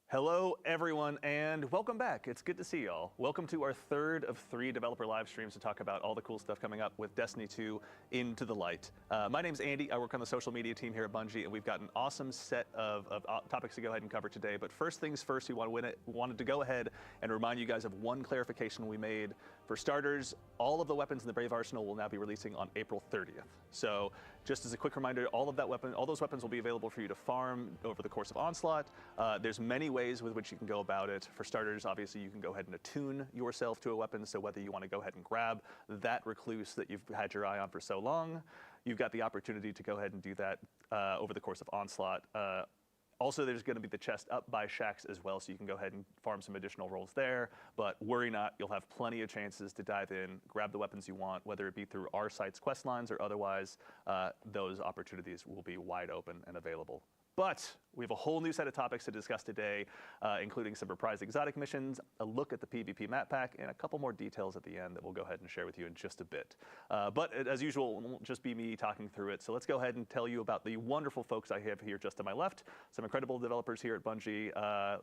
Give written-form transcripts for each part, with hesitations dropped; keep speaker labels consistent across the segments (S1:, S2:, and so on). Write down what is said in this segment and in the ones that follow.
S1: Hello, everyone, and welcome back. It's good to see y'all. Welcome to our third of 3 developer live streams to talk about all the cool stuff coming up with Destiny 2 Into the Light. My name's Andy. I work on the social media team here at Bungie, and we've got an awesome set of topics to go ahead and cover today. But first things first, we wanted to go ahead and remind you guys of one clarification we made. For starters, all of the weapons in the Brave Arsenal will now be releasing on April 30th. So just as a quick reminder, all those weapons will be available for you to farm over the course of Onslaught. There's many ways with which you can go about it. For starters, obviously, you can go ahead and attune yourself to a weapon. So whether you want to go ahead and grab that recluse that you've had your eye on for so long, you've got the opportunity to go ahead and do that over the course of Onslaught. Also, there's going to be the chest up by Shaxx as well, so you can go ahead and farm some additional rolls there. But worry not, you'll have plenty of chances to dive in, grab the weapons you want, whether it be through our site's quest lines or otherwise. Those opportunities will be wide open and available. But we have a whole new set of topics to discuss today, including some reprised exotic missions, a look at the PvP map pack, and a couple more details at the end that we'll go ahead and share with you in just a bit. But as usual, it won't just be me talking through it. So let's go ahead and tell you about the wonderful folks I have here just to my left, some incredible developers here at Bungie.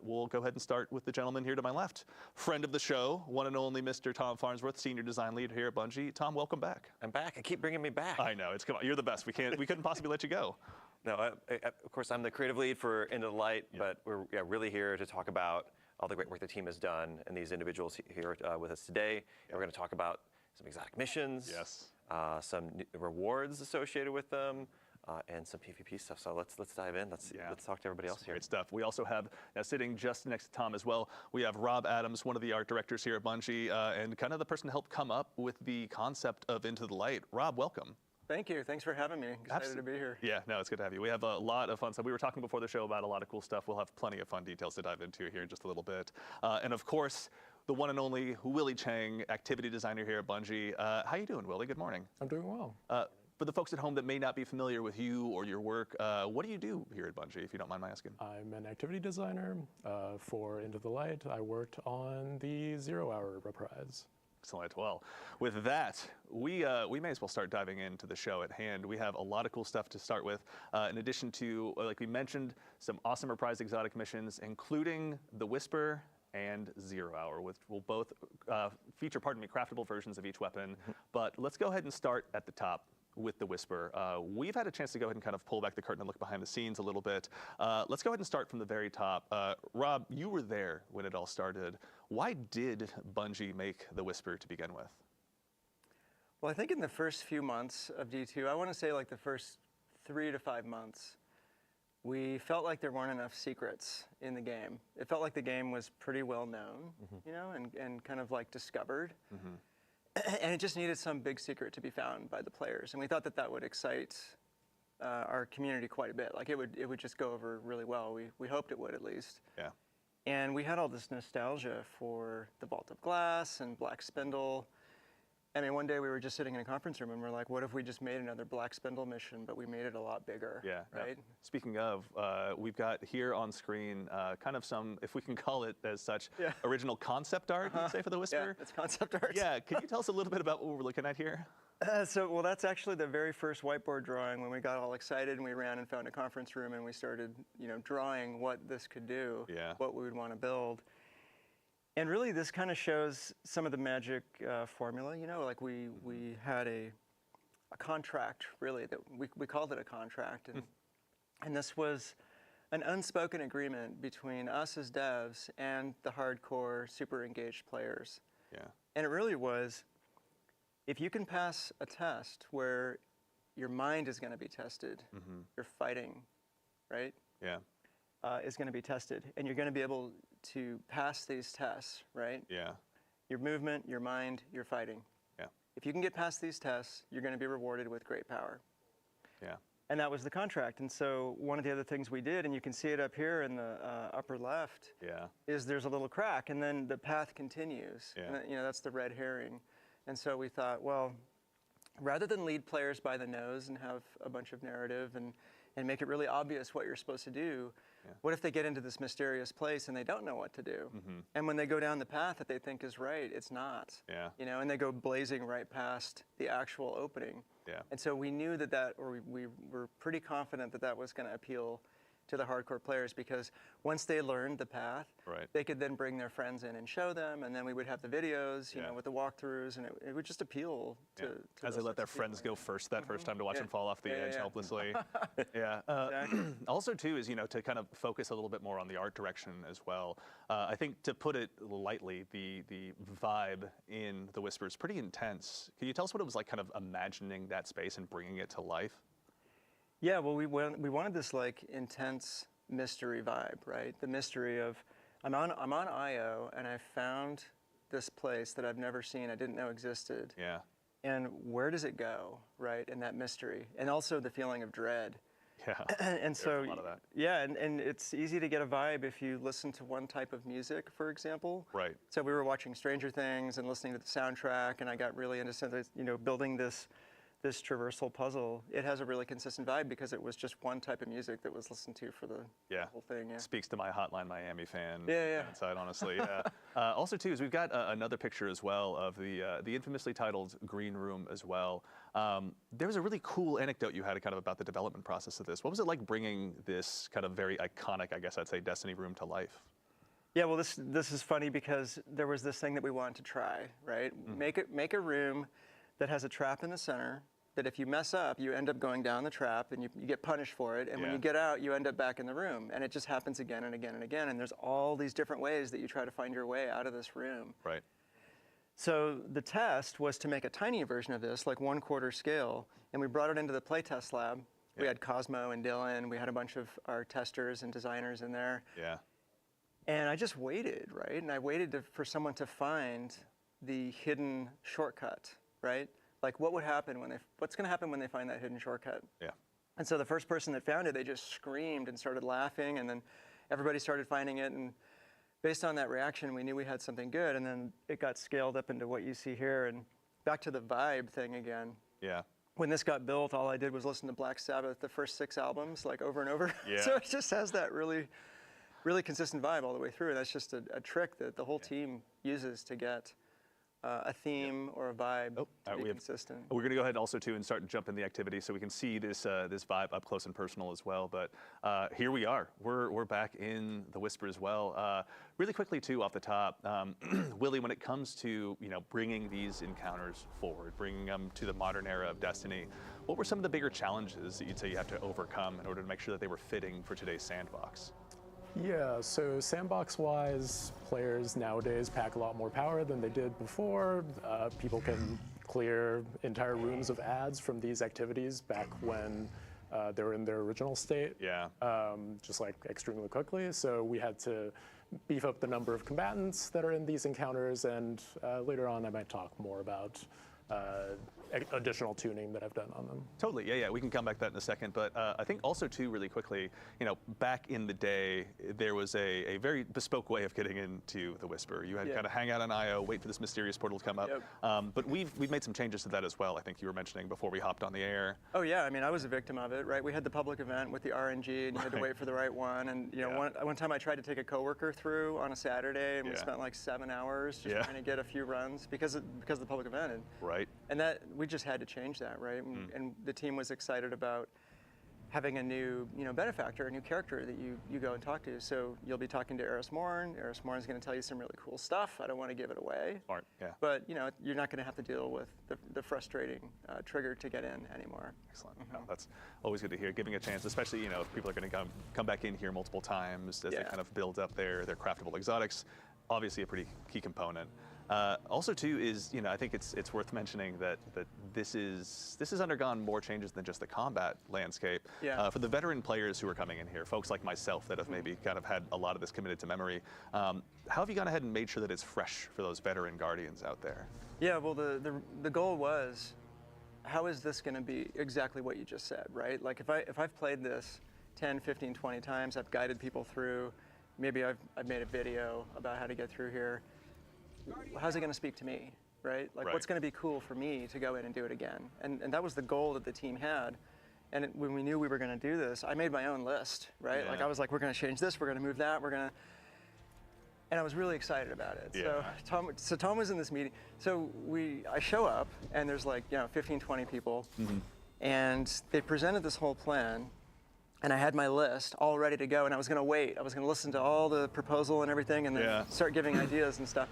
S1: We'll go ahead and start with the gentleman here to my left. Friend of the show, one and only Mr. Tom Farnsworth, Senior Design Lead here at Bungie. Tom, welcome back.
S2: I'm back. I keep bringing me back.
S1: I know. Come on, you're the best. We couldn't possibly let you go.
S2: No, of course, I'm the creative lead for Into the Light, but we're really here to talk about all the great work the team has done and these individuals here with us today. And we're going to talk about some exotic missions,
S1: yes,
S2: some rewards associated with them, and some PvP stuff. So let's dive in. Let's talk to everybody else here.
S1: Great stuff. We also have, sitting just next to Tom as well, we have Rob Adams, one of the art directors here at Bungie, and kind of the person to help come up with the concept of Into the Light. Rob, welcome.
S3: Thank you. Thanks for having me. Excited to be here.
S1: Yeah, no, it's good to have you. We have a lot of fun stuff. We were talking before the show about a lot of cool stuff. We'll have plenty of fun details to dive into here in just a little bit. And of course, the one and only Willie Chang, activity designer here at Bungie. How you doing, Willie? Good morning.
S4: I'm doing well.
S1: For the folks at home that may not be familiar with you or your work, what do you do here at Bungie, if you don't mind my asking?
S4: I'm an activity designer for Into the Light. I worked on the 0 Hour reprise.
S1: Excellent. Well, with that, we may as well start diving into the show at hand. We have a lot of cool stuff to start with. In addition to, like we mentioned, some awesome reprised exotic missions, including the Whisper and 0 Hour, which will both feature, craftable versions of each weapon. But let's go ahead and start at the top with the Whisper. We've had a chance to go ahead and kind of pull back the curtain and look behind the scenes a little bit. Let's go ahead and start from the very top. Rob, you were there when it all started. Why did Bungie make the Whisper to begin with?
S3: Well, I think in the first few months of D2, I want to say like the first 3 to 5 months, we felt like there weren't enough secrets in the game. It felt like the game was pretty well known, you know, and kind of like discovered. And it just needed some big secret to be found by the players. And we thought that that would excite our community quite a bit. Like it would just go over really well. We hoped it would at least.
S1: Yeah.
S3: And we had all this nostalgia for the Vault of Glass and Black Spindle. I mean, one day we were just sitting in a conference room and we're like, what if we just made another Black Spindle mission, but we made it a lot bigger, right?
S1: No. Speaking of, we've got here on screen kind of some, if we can call it as such, original concept art, you'd say, for the Whisper?
S3: Yeah, it's concept art.
S1: Yeah, can you tell us a little bit about what we're looking at here?
S3: Well, that's actually the very first whiteboard drawing when we got all excited and we ran and found a conference room and we started, drawing what this could do, what we would want to build. And really, this kind of shows some of the magic formula. Like we had a contract, really, that we called it a contract, and this was an unspoken agreement between us as devs and the hardcore, super engaged players.
S1: Yeah.
S3: And it really was, if you can pass a test where your mind is going to be tested, your fighting, right?
S1: Yeah.
S3: Is going to be tested, and you're going to be able to pass these tests, right?
S1: Yeah.
S3: Your movement, your mind, your fighting.
S1: Yeah.
S3: If you can get past these tests, you're going to be rewarded with great power.
S1: Yeah.
S3: And that was the contract. And so one of the other things we did, and you can see it up here in the upper left, is there's a little crack, and then the path continues.
S1: Yeah.
S3: And that's the red herring. And so we thought, well, rather than lead players by the nose and have a bunch of narrative and make it really obvious what you're supposed to do, what if they get into this mysterious place and they don't know what to do? And when they go down the path that they think is right, it's not.
S1: Yeah.
S3: And they go blazing right past the actual opening.
S1: Yeah.
S3: And so we knew we were pretty confident that that was going to appeal to the hardcore players, because once they learned the path, they could then bring their friends in and show them, and then we would have the videos, you know, with the walkthroughs, and it would just appeal to
S1: as they let their friends go first that first time to watch them fall off the edge helplessly.
S3: Exactly.
S1: Also, too, is, you know, to kind of focus a little bit more on the art direction as well. I think, to put it lightly, the vibe in The Whisper is pretty intense. Can you tell us what it was like, kind of imagining that space and bringing it to life?
S3: Yeah, well, we wanted this like intense mystery vibe, right? The mystery of, I'm on IO and I found this place that I've never seen, I didn't know existed.
S1: Yeah.
S3: And where does it go, right? In that mystery, and also the feeling of dread.
S1: Yeah.
S3: And so,
S1: a lot of that.
S3: yeah, and it's easy to get a vibe if you listen to one type of music, for example.
S1: Right.
S3: So we were watching Stranger Things and listening to the soundtrack, and I got really into, you know, building this traversal puzzle. It has a really consistent vibe because it was just one type of music that was listened to for the whole thing. Yeah.
S1: Speaks to my Hotline Miami fan inside, honestly. Also, too, is we've got another picture as well of the infamously titled Green Room as well. There was a really cool anecdote you had kind of about the development process of this. What was it like bringing this kind of very iconic, I guess I'd say, Destiny room to life?
S3: Yeah, well, this is funny because there was this thing that we wanted to try, right? Make a room that has a trap in the center, that if you mess up, you end up going down the trap and you get punished for it. And when you get out, you end up back in the room. And it just happens again and again and again. And there's all these different ways that you try to find your way out of this room.
S1: Right.
S3: So the test was to make a tiny version of this, like 1/4 scale. And we brought it into the playtest lab. We had Cosmo and Dylan. We had a bunch of our testers and designers in there.
S1: Yeah.
S3: And I just waited, right? And I waited for someone to find the hidden shortcut, right? Like, what would happen what's going to happen when they find that hidden shortcut?
S1: Yeah.
S3: And so the first person that found it, they just screamed and started laughing, and then everybody started finding it. And based on that reaction, we knew we had something good. And then it got scaled up into what you see here. And back to the vibe thing again.
S1: Yeah.
S3: When this got built, all I did was listen to Black Sabbath, the first 6 albums, like over and over.
S1: Yeah.
S3: So it just has that really, really consistent vibe all the way through. And that's just a trick that the whole team uses to get a theme or a vibe to be consistent.
S1: We're going to go ahead also too and start to jump in the activity so we can see this this vibe up close and personal as well. But here we are. We're back in The Whisper as well. Really quickly too, off the top, Willie, when it comes to, you know, bringing these encounters forward, bringing them to the modern era of Destiny, what were some of the bigger challenges that you'd say you have to overcome in order to make sure that they were fitting for today's sandbox?
S4: Yeah, so sandbox-wise, players nowadays pack a lot more power than they did before. People can clear entire rooms of ads from these activities back when they were in their original state.
S1: Yeah.
S4: Just like extremely quickly. So we had to beef up the number of combatants that are in these encounters, and later on I might talk more about additional tuning that I've done on them.
S1: Totally, yeah, we can come back to that in a second. But I think also too, really quickly, you know, back in the day, there was a very bespoke way of getting into The Whisper. You had to kind of hang out on IO, wait for this mysterious portal to come up. But we've made some changes to that as well. I think you were mentioning before we hopped on the air.
S3: Oh yeah, I mean, I was a victim of it, right? We had the public event with the RNG, and you had to wait for the right one. And you know, one time I tried to take a coworker through on a Saturday, and we spent like 7 hours just trying to get a few runs because of the public event. And that we just had to change that, right? And the team was excited about having a new, you know, benefactor, a new character that you go and talk to. So you'll be talking to Eris Morn. Eris Morn is going to tell you some really cool stuff. I don't want to give it away.
S1: Smart, yeah.
S3: But you know, you're not going to have to deal with the frustrating trigger to get in anymore.
S1: Excellent. No, that's always good to hear. Giving a chance, especially, you know, if people are going to come back in here multiple times as they kind of build up their craftable exotics. Obviously, a pretty key component. Also, too, is, you know, I think it's worth mentioning that this has undergone more changes than just the combat landscape.
S3: Yeah.
S1: For the veteran players who are coming in here, folks like myself that have maybe kind of had a lot of this committed to memory, how have you gone ahead and made sure that it's fresh for those veteran guardians out there?
S3: Yeah, well, the goal was, how is this going to be exactly what you just said, right? Like if I've played this 10, 15, 20 times, I've guided people through, maybe I've made a video about how to get through here. How's it going to speak to me, right? Like, what's going to be cool for me to go in and do it again? And that was the goal that the team had. And when we knew we were going to do this, I made my own list, right? Like, I was like, we're going to change this, we're going to move that, and I was really excited about it.
S1: Yeah.
S3: So Tom was in this meeting. So I show up, and there's like, you know, 15, 20 people, and they presented this whole plan. and I had my list all ready to go, and I was going to wait. I was going to listen to all the proposal and everything, and then start giving ideas and stuff.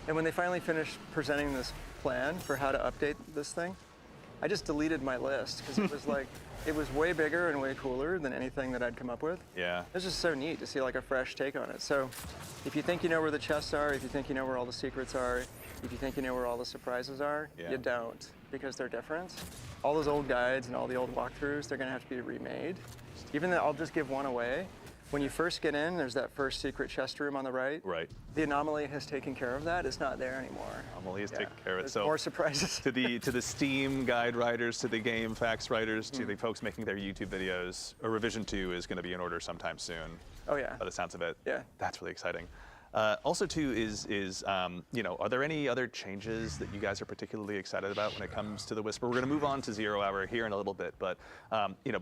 S3: And when they finally finished presenting this plan for how to update this thing, I just deleted my list because it was like, it was way bigger and way cooler than anything that I'd come up with.
S1: Yeah.
S3: It was just so neat to see like a fresh take on it. So if you think you know where the chests are, if you think you know where all the secrets are, if you think you know where all the surprises are, you don't, because they're different. All those old guides and all the old walkthroughs, they're gonna have to be remade. Even though I'll just give one away. When you first get in, there's that first secret chest room on the right.
S1: Right.
S3: The Anomaly has taken care of that. It's not there anymore.
S1: Anomaly has taken care of it.
S3: There's
S1: So
S3: more surprises.
S1: to the Steam guide writers, to the game facts writers, to the folks making their YouTube videos, a revision 2 is going to be in order sometime soon.
S3: Oh yeah.
S1: By the sounds of it.
S3: Yeah.
S1: That's really exciting. Also, too, are there any other changes that you guys are particularly excited about when it comes to the Whisper? We're going to move on to 0 Hour here in a little bit, but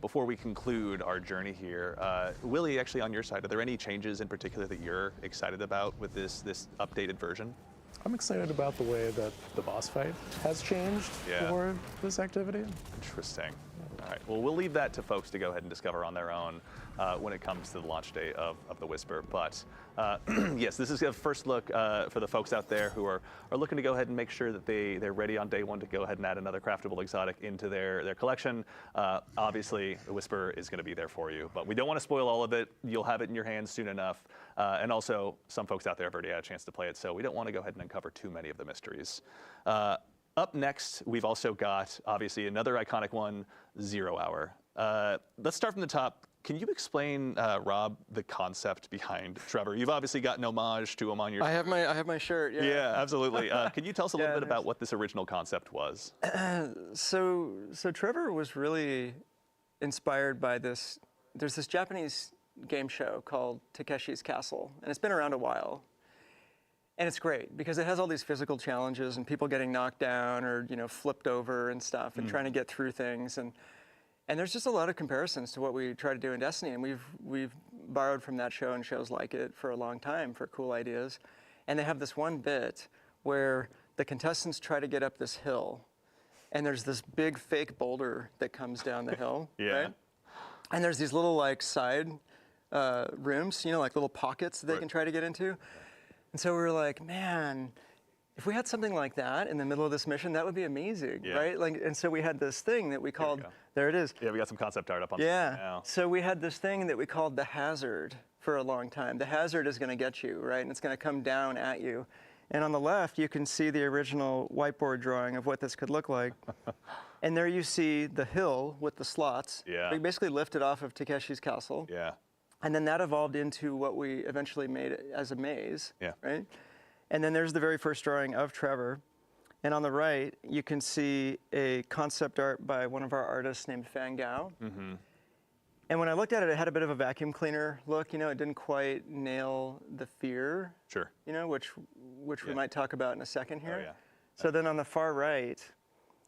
S1: before we conclude our journey here, Willie, actually on your side, are there any changes in particular that you're excited about with this updated version?
S4: I'm excited about the way that the boss fight has changed for this activity.
S1: Interesting. All right. Well, we'll leave that to folks to go ahead and discover on their own when it comes to the launch day of the Whisper. But yes, this is a first look for the folks out there who are looking to go ahead and make sure that they're ready on day 1 to go ahead and add another craftable exotic into their collection. Obviously, the Whisper is going to be there for you, but we don't want to spoil all of it. You'll have it in your hands soon enough. And also, some folks out there have already had a chance to play it, so we don't want to go ahead and uncover too many of the mysteries. Up next, we've also got, obviously, another iconic one, 0 Hour. Let's start from the top. Can you explain, Rob, the concept behind Trevor? You've obviously got an homage to him on your...
S3: I have my shirt, yeah.
S1: Yeah, absolutely. Can you tell us a little bit about what this original concept was?
S3: So Trevor was really inspired by this. There's this Japanese game show called Takeshi's Castle, and it's been around a while. And it's great because it has all these physical challenges and people getting knocked down or flipped over and stuff and trying to get through things. And there's just a lot of comparisons to what we try to do in Destiny, and we've borrowed from that show and shows like it for a long time for cool ideas. And they have this one bit where the contestants try to get up this hill, and there's this big fake boulder that comes down the hill, right? And there's these little like side rooms, like little pockets that they can try to get into. And so we were like, man, if we had something like that in the middle of this mission, that would be amazing, right? And so we had this thing that we called, there it is.
S1: Yeah, we got some concept art up on screen now.
S3: So we had this thing that we called the hazard for a long time. The hazard is going to get you, right? And it's going to come down at you. And on the left, you can see the original whiteboard drawing of what this could look like. And there you see the hill with the slots.
S1: Yeah.
S3: We basically lifted off of Takeshi's Castle.
S1: Yeah.
S3: And then that evolved into what we eventually made as a maze,
S1: yeah.
S3: right? And then there's the very first drawing of Trevor. And on the right, you can see a concept art by one of our artists named Fan Gao.
S1: Mm-hmm.
S3: And when I looked at it, it had a bit of a vacuum cleaner look. It didn't quite nail the fear, which we might talk about in a second here.
S1: Oh, yeah.
S3: So then on the far right,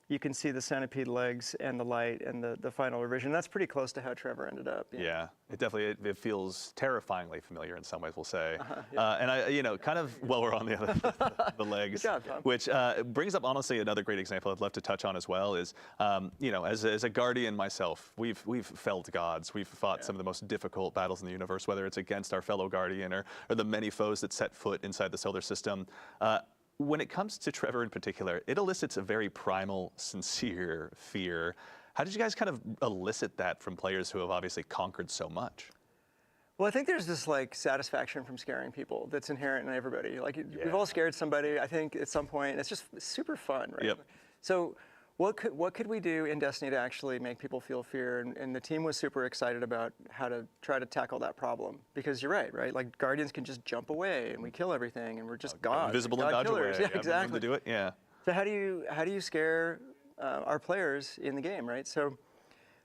S3: you can see the centipede legs and the light and the final revision. That's pretty close to how Trevor ended up.
S1: Yeah, it definitely it feels terrifyingly familiar in some ways, we'll say.
S3: Yeah.
S1: And I, kind of while we're on the legs,
S3: Good job, Tom.
S1: which brings up honestly another great example I'd love to touch on as well is, as a guardian myself, we've felled gods. We've fought some of the most difficult battles in the universe, whether it's against our fellow guardian or the many foes that set foot inside the solar system. When it comes to Trevor in particular, it elicits a very primal, sincere fear. How did you guys kind of elicit that from players who have obviously conquered so much?
S3: Well, I think there's this satisfaction from scaring people that's inherent in everybody. We've all scared somebody, I think, at some point. And it's just super fun, right?
S1: Yep.
S3: So what could we do in Destiny to actually make people feel fear? And the team was super excited about how to try to tackle that problem. Because you're right? Like Guardians can just jump away and we kill everything and we're just gods.
S1: Invisible and dodge
S3: killers.
S1: away.
S3: Yeah, exactly.
S1: To do it, yeah.
S3: So how do you scare our players in the game, right? So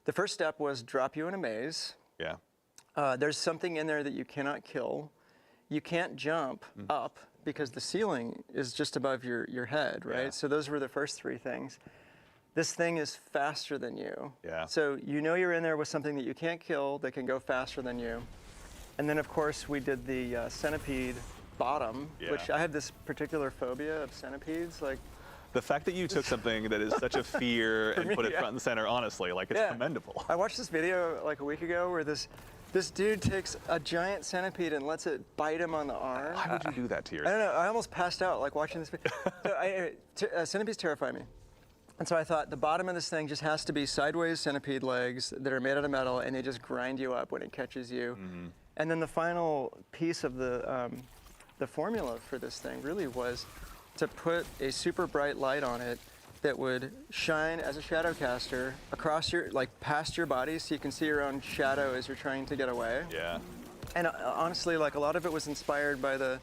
S3: the first step was drop you in a maze.
S1: Yeah.
S3: There's something in there that you cannot kill. You can't jump up because the ceiling is just above your head, right?
S1: Yeah.
S3: So those were the first 3 things. This thing is faster than you.
S1: Yeah.
S3: So you're in there with something that you can't kill that can go faster than you. And then, of course, we did the centipede bottom, which I have this particular phobia of centipedes.
S1: The fact that you took something that is such a fear and put it front and center, honestly, like it's commendable.
S3: I watched this video like a week ago where this dude takes a giant centipede and lets it bite him on the arm.
S1: Why would you do that to yourself?
S3: I don't know. I almost passed out like watching this video. Centipedes terrify me. And so I thought the bottom of this thing just has to be sideways centipede legs that are made out of metal, and they just grind you up when it catches you. And then the final piece of the formula for this thing really was to put a super bright light on it that would shine as a shadow caster across your, like past your body, so you can see your own shadow as you're trying to get away.
S1: Yeah.
S3: And honestly, like a lot of it was inspired by the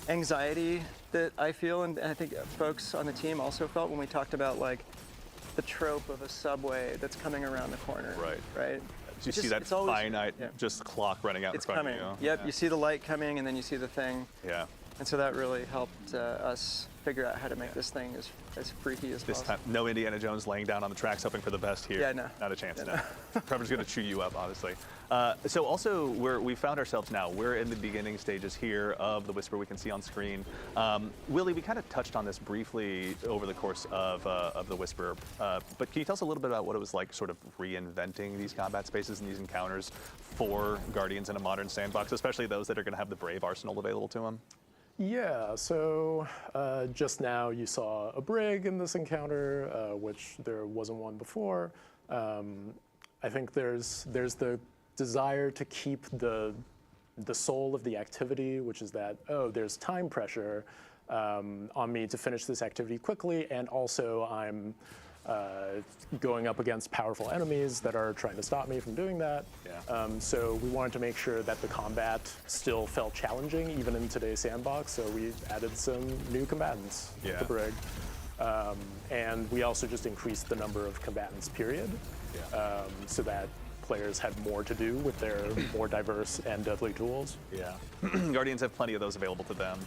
S3: anxiety that I feel, and I think folks on the team also felt when we talked about like the trope of a subway that's coming around the corner. Right.
S1: So you see that finite just clock running out in front of you.
S3: Yep, you see the light coming, and then you see the thing.
S1: Yeah.
S3: And so that really helped us figure out how to make this thing as freaky as
S1: This
S3: possible.
S1: time, no Indiana Jones laying down on the tracks hoping for the best here.
S3: Yeah, no.
S1: Not a chance, no. Trevor's going to chew you up, honestly. So also, we found ourselves now, we're in the beginning stages here of the Whisper we can see on screen. Willie, we kind of touched on this briefly over the course of the Whisper, but can you tell us a little bit about what it was like sort of reinventing these combat spaces and these encounters for Guardians in a modern sandbox, especially those that are going to have the Brave arsenal available to them?
S4: Yeah, so just now you saw a brig in this encounter, which there wasn't one before. I think there's the desire to keep the soul of the activity, which is that, oh, there's time pressure on me to finish this activity quickly, and also I'm going up against powerful enemies that are trying to stop me from doing that.
S1: Yeah.
S4: So we wanted to make sure that the combat still felt challenging, even in today's sandbox. So we added some new combatants with the brig. And we also just increased the number of combatants, period, so that players had more to do with their more diverse and deadly tools.
S1: Yeah. Guardians have plenty of those available to them.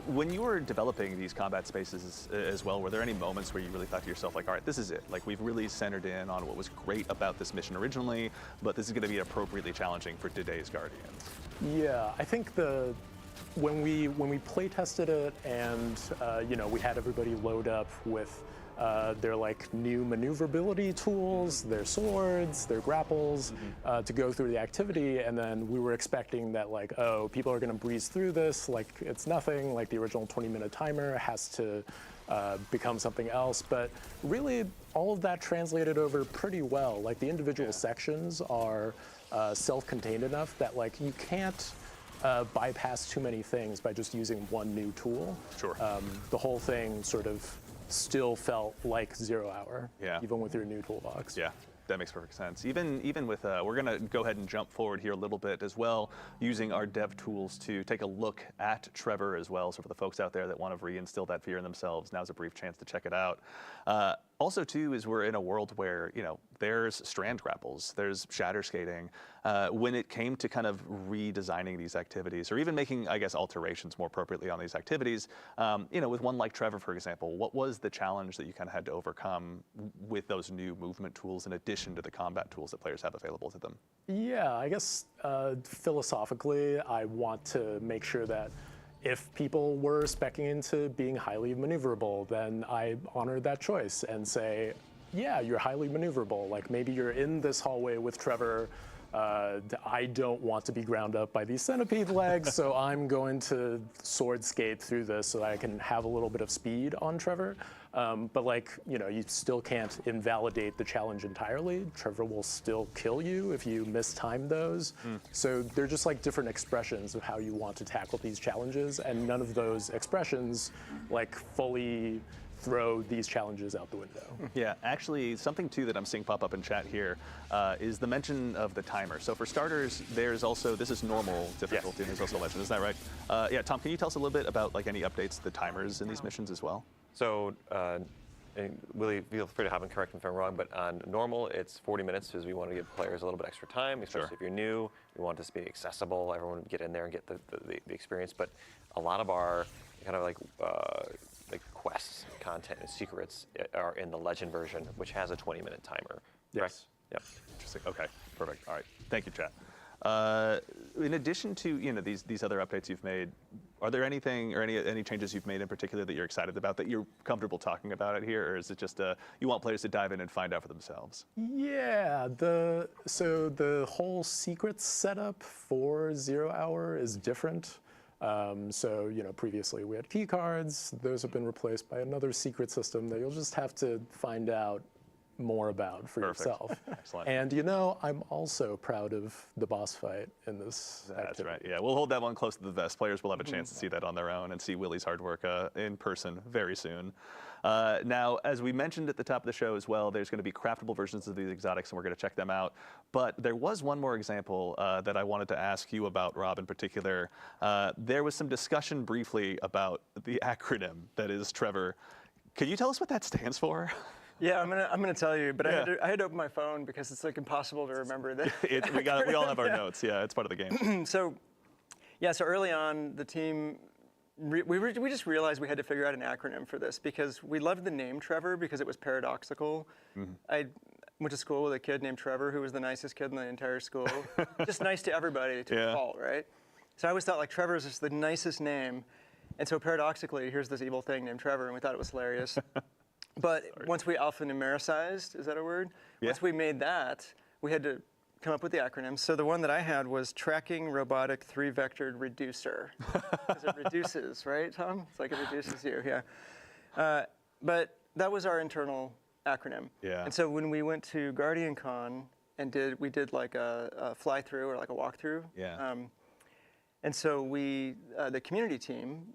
S1: When you were developing these combat spaces as well, were there any moments where you really thought to yourself, like, all right, this is it. Like, we've really centered in on what was great about this mission originally, but this is going to be appropriately challenging for today's Guardians?
S4: Yeah, I think when we play tested it and we had everybody load up with their like new maneuverability tools, their swords, their grapples, to go through the activity, and then we were expecting that like, oh, people are going to breeze through this like it's nothing, like the original 20-minute timer has to become something else. But really, all of that translated over pretty well. Like the individual sections are self-contained enough that like you can't bypass too many things by just using one new tool.
S1: Sure.
S4: The whole thing sort of still felt like 0 hour,
S1: Yeah.
S4: even with your new toolbox.
S1: Yeah, that makes perfect sense. Even with, we're going to go ahead and jump forward here a little bit as well, using our dev tools to take a look at Trevor as well. So for the folks out there that want to reinstill that fear in themselves, now's a brief chance to check it out. Also, too, is we're in a world where, there's strand grapples, there's shatter skating. When it came to kind of redesigning these activities, or even making, I guess, alterations more appropriately on these activities, with one like Trevor, for example, what was the challenge that you kind of had to overcome with those new movement tools in addition to the combat tools that players have available to them?
S4: Yeah, I guess philosophically, I want to make sure that if people were speccing into being highly maneuverable, then I honor that choice and say, yeah, you're highly maneuverable. Like maybe you're in this hallway with Trevor. I don't want to be ground up by these centipede legs, so I'm going to sword skate through this so that I can have a little bit of speed on Trevor. But you still can't invalidate the challenge entirely. Trevor will still kill you if you mistime those. So they're just like different expressions of how you want to tackle these challenges, and none of those expressions like fully throw these challenges out the window.
S1: Yeah, actually, something too that I'm seeing pop up in chat here is the mention of the timer. So for starters, there's also, this is normal difficulty, and there's also legend, isn't that right? Yeah, Tom, can you tell us a little bit about like any updates to the timers in these missions as well?
S2: So, and Willie, feel free to have him correct me if I'm wrong, but on normal, it's 40 minutes because we want to give players a little bit extra time, especially if you're new. We want this to be accessible. Everyone would get in there and get the experience. But a lot of our kind of like quests, content, and secrets are in the Legend version, which has a 20-minute timer.
S1: Yes.
S2: Yep.
S1: Interesting. Okay. Perfect. All right. Thank you, chat. In addition to these other updates you've made, Are there anything or any changes you've made in particular that you're excited about, that you're comfortable talking about it here, or is it just you want players to dive in and find out for themselves?
S4: Yeah, so the whole secrets setup for 0 Hour is different. So, previously we had key cards. Those have been replaced by another secret system that you'll just have to find out more about for yourself.
S1: Excellent.
S4: And I'm also proud of the boss fight in this
S1: That's
S4: activity.
S1: right. Yeah, we'll hold that one close to the vest. Players will have a chance to see that on their own and see Willie's hard work in person very soon. Now, as we mentioned at the top of the show as well, there's going to be craftable versions of these exotics, and we're going to check them out. But there was one more example that I wanted to ask you about, Rob, in particular. There was some discussion briefly about the acronym that is Trevor. Could you tell us what that stands for?
S3: Yeah, I'm gonna tell you, but I had to open my phone because it's like impossible to remember that.
S1: We all have our notes. Yeah, it's part of the game.
S3: So early on, the team we just realized we had to figure out an acronym for this because we loved the name Trevor because it was paradoxical. I went to school with a kid named Trevor who was the nicest kid in the entire school, just nice to everybody to a fault, right? So I always thought like Trevor is just the nicest name, and so paradoxically, here's this evil thing named Trevor, and we thought it was hilarious. But once we alphanumericized, is that a word?
S1: Yeah.
S3: Once we made that, we had to come up with the acronym. So the one that I had was Tracking Robotic 3-Vectored Reducer. Because it reduces, right, Tom? It's like it reduces you, yeah. But that was our internal acronym.
S1: Yeah.
S3: And so when we went to GuardianCon and we did like a fly-through or like a walkthrough.
S1: Yeah.
S3: And so the community team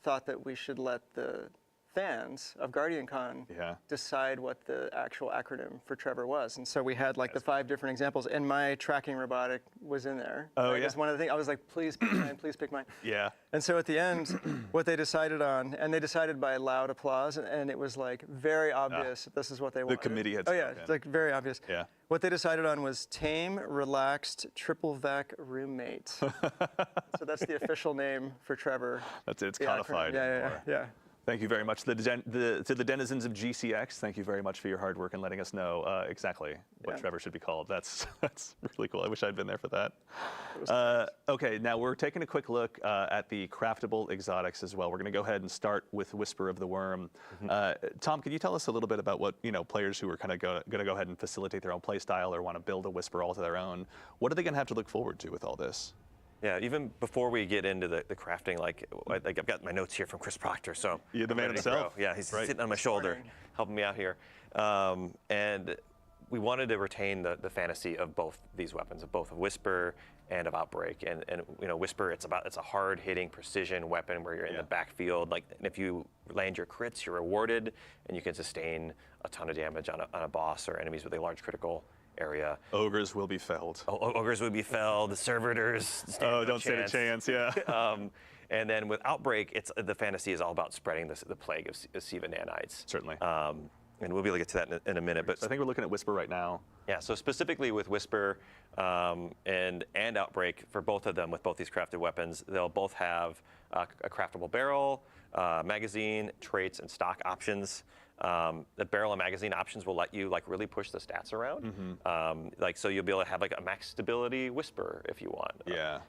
S3: thought that we should let the fans of GuardianCon decide what the actual acronym for Trevor was. And so we had like the 5 different examples, and my tracking robotic was in there.
S1: Oh,
S3: right?
S1: yeah.
S3: That's one of the things. I was like, please pick mine, please pick mine.
S1: Yeah.
S3: And so at the end, what they decided on, and they decided by loud applause, and it was like very obvious that this is what they wanted.
S1: The committee had
S3: Oh yeah,
S1: spoken.
S3: it's like very obvious.
S1: Yeah.
S3: What they decided on was tame, relaxed, triple vac roommate. So that's the official name for Trevor.
S1: That's it. It's
S3: The
S1: codified.
S3: acronym. Yeah.
S1: Thank you very much. To the denizens of GCX, thank you very much for your hard work and letting us know exactly what Trevor should be called. That's really cool. I wish I'd been there for that. Okay, now we're taking a quick look at the craftable exotics as well. We're going to go ahead and start with Whisper of the Worm. Tom, can you tell us a little bit about what players who are kind of going to go ahead and facilitate their own play style or want to build a Whisper all to their own? What are they going to have to look forward to with all this?
S2: Yeah, even before we get into the crafting, like I've got my notes here from Chris Proctor, so
S1: you're the man himself.
S2: Yeah, he's sitting on my shoulder, helping me out here. And we wanted to retain the fantasy of both these weapons, of both Whisper and of Outbreak. And Whisper, it's a hard-hitting precision weapon where you're in the backfield. Like, and if you land your crits, you're rewarded, and you can sustain a ton of damage on a boss or enemies with a large critical area.
S1: Ogres will be felled.
S2: Ogres will be felled. The servitors.
S1: Don't stand a chance. Yeah.
S2: And then with Outbreak, the fantasy is all about spreading the plague of Siva nanites.
S1: Certainly.
S2: And we'll be able to get to that in a minute. But
S1: so I think we're looking at Whisper right now.
S2: Yeah. So specifically with Whisper and Outbreak, for both of them, with both these crafted weapons, they'll both have a craftable barrel, magazine, traits, and stock options. The barrel and magazine options will let you really push the stats around. So you'll be able to have a max stability Whisper if you want.
S1: Yeah.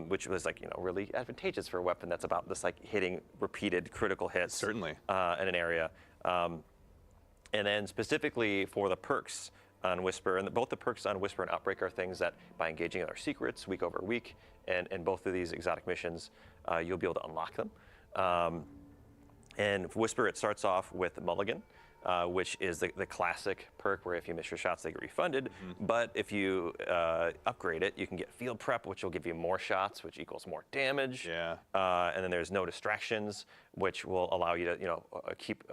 S2: Which was really advantageous for a weapon that's about this hitting repeated critical hits.
S1: Certainly.
S2: In an area. And then specifically for the perks on Whisper, and both the perks on Whisper and Outbreak are things that by engaging in our secrets week over week, and both of these exotic missions, you'll be able to unlock them. And for Whisper, it starts off with Mulligan, which is the classic perk where if you miss your shots, they get refunded. But if you upgrade it, you can get Field Prep, which will give you more shots, which equals more damage.
S1: Yeah.
S2: And then there's No Distractions, which will allow you to keep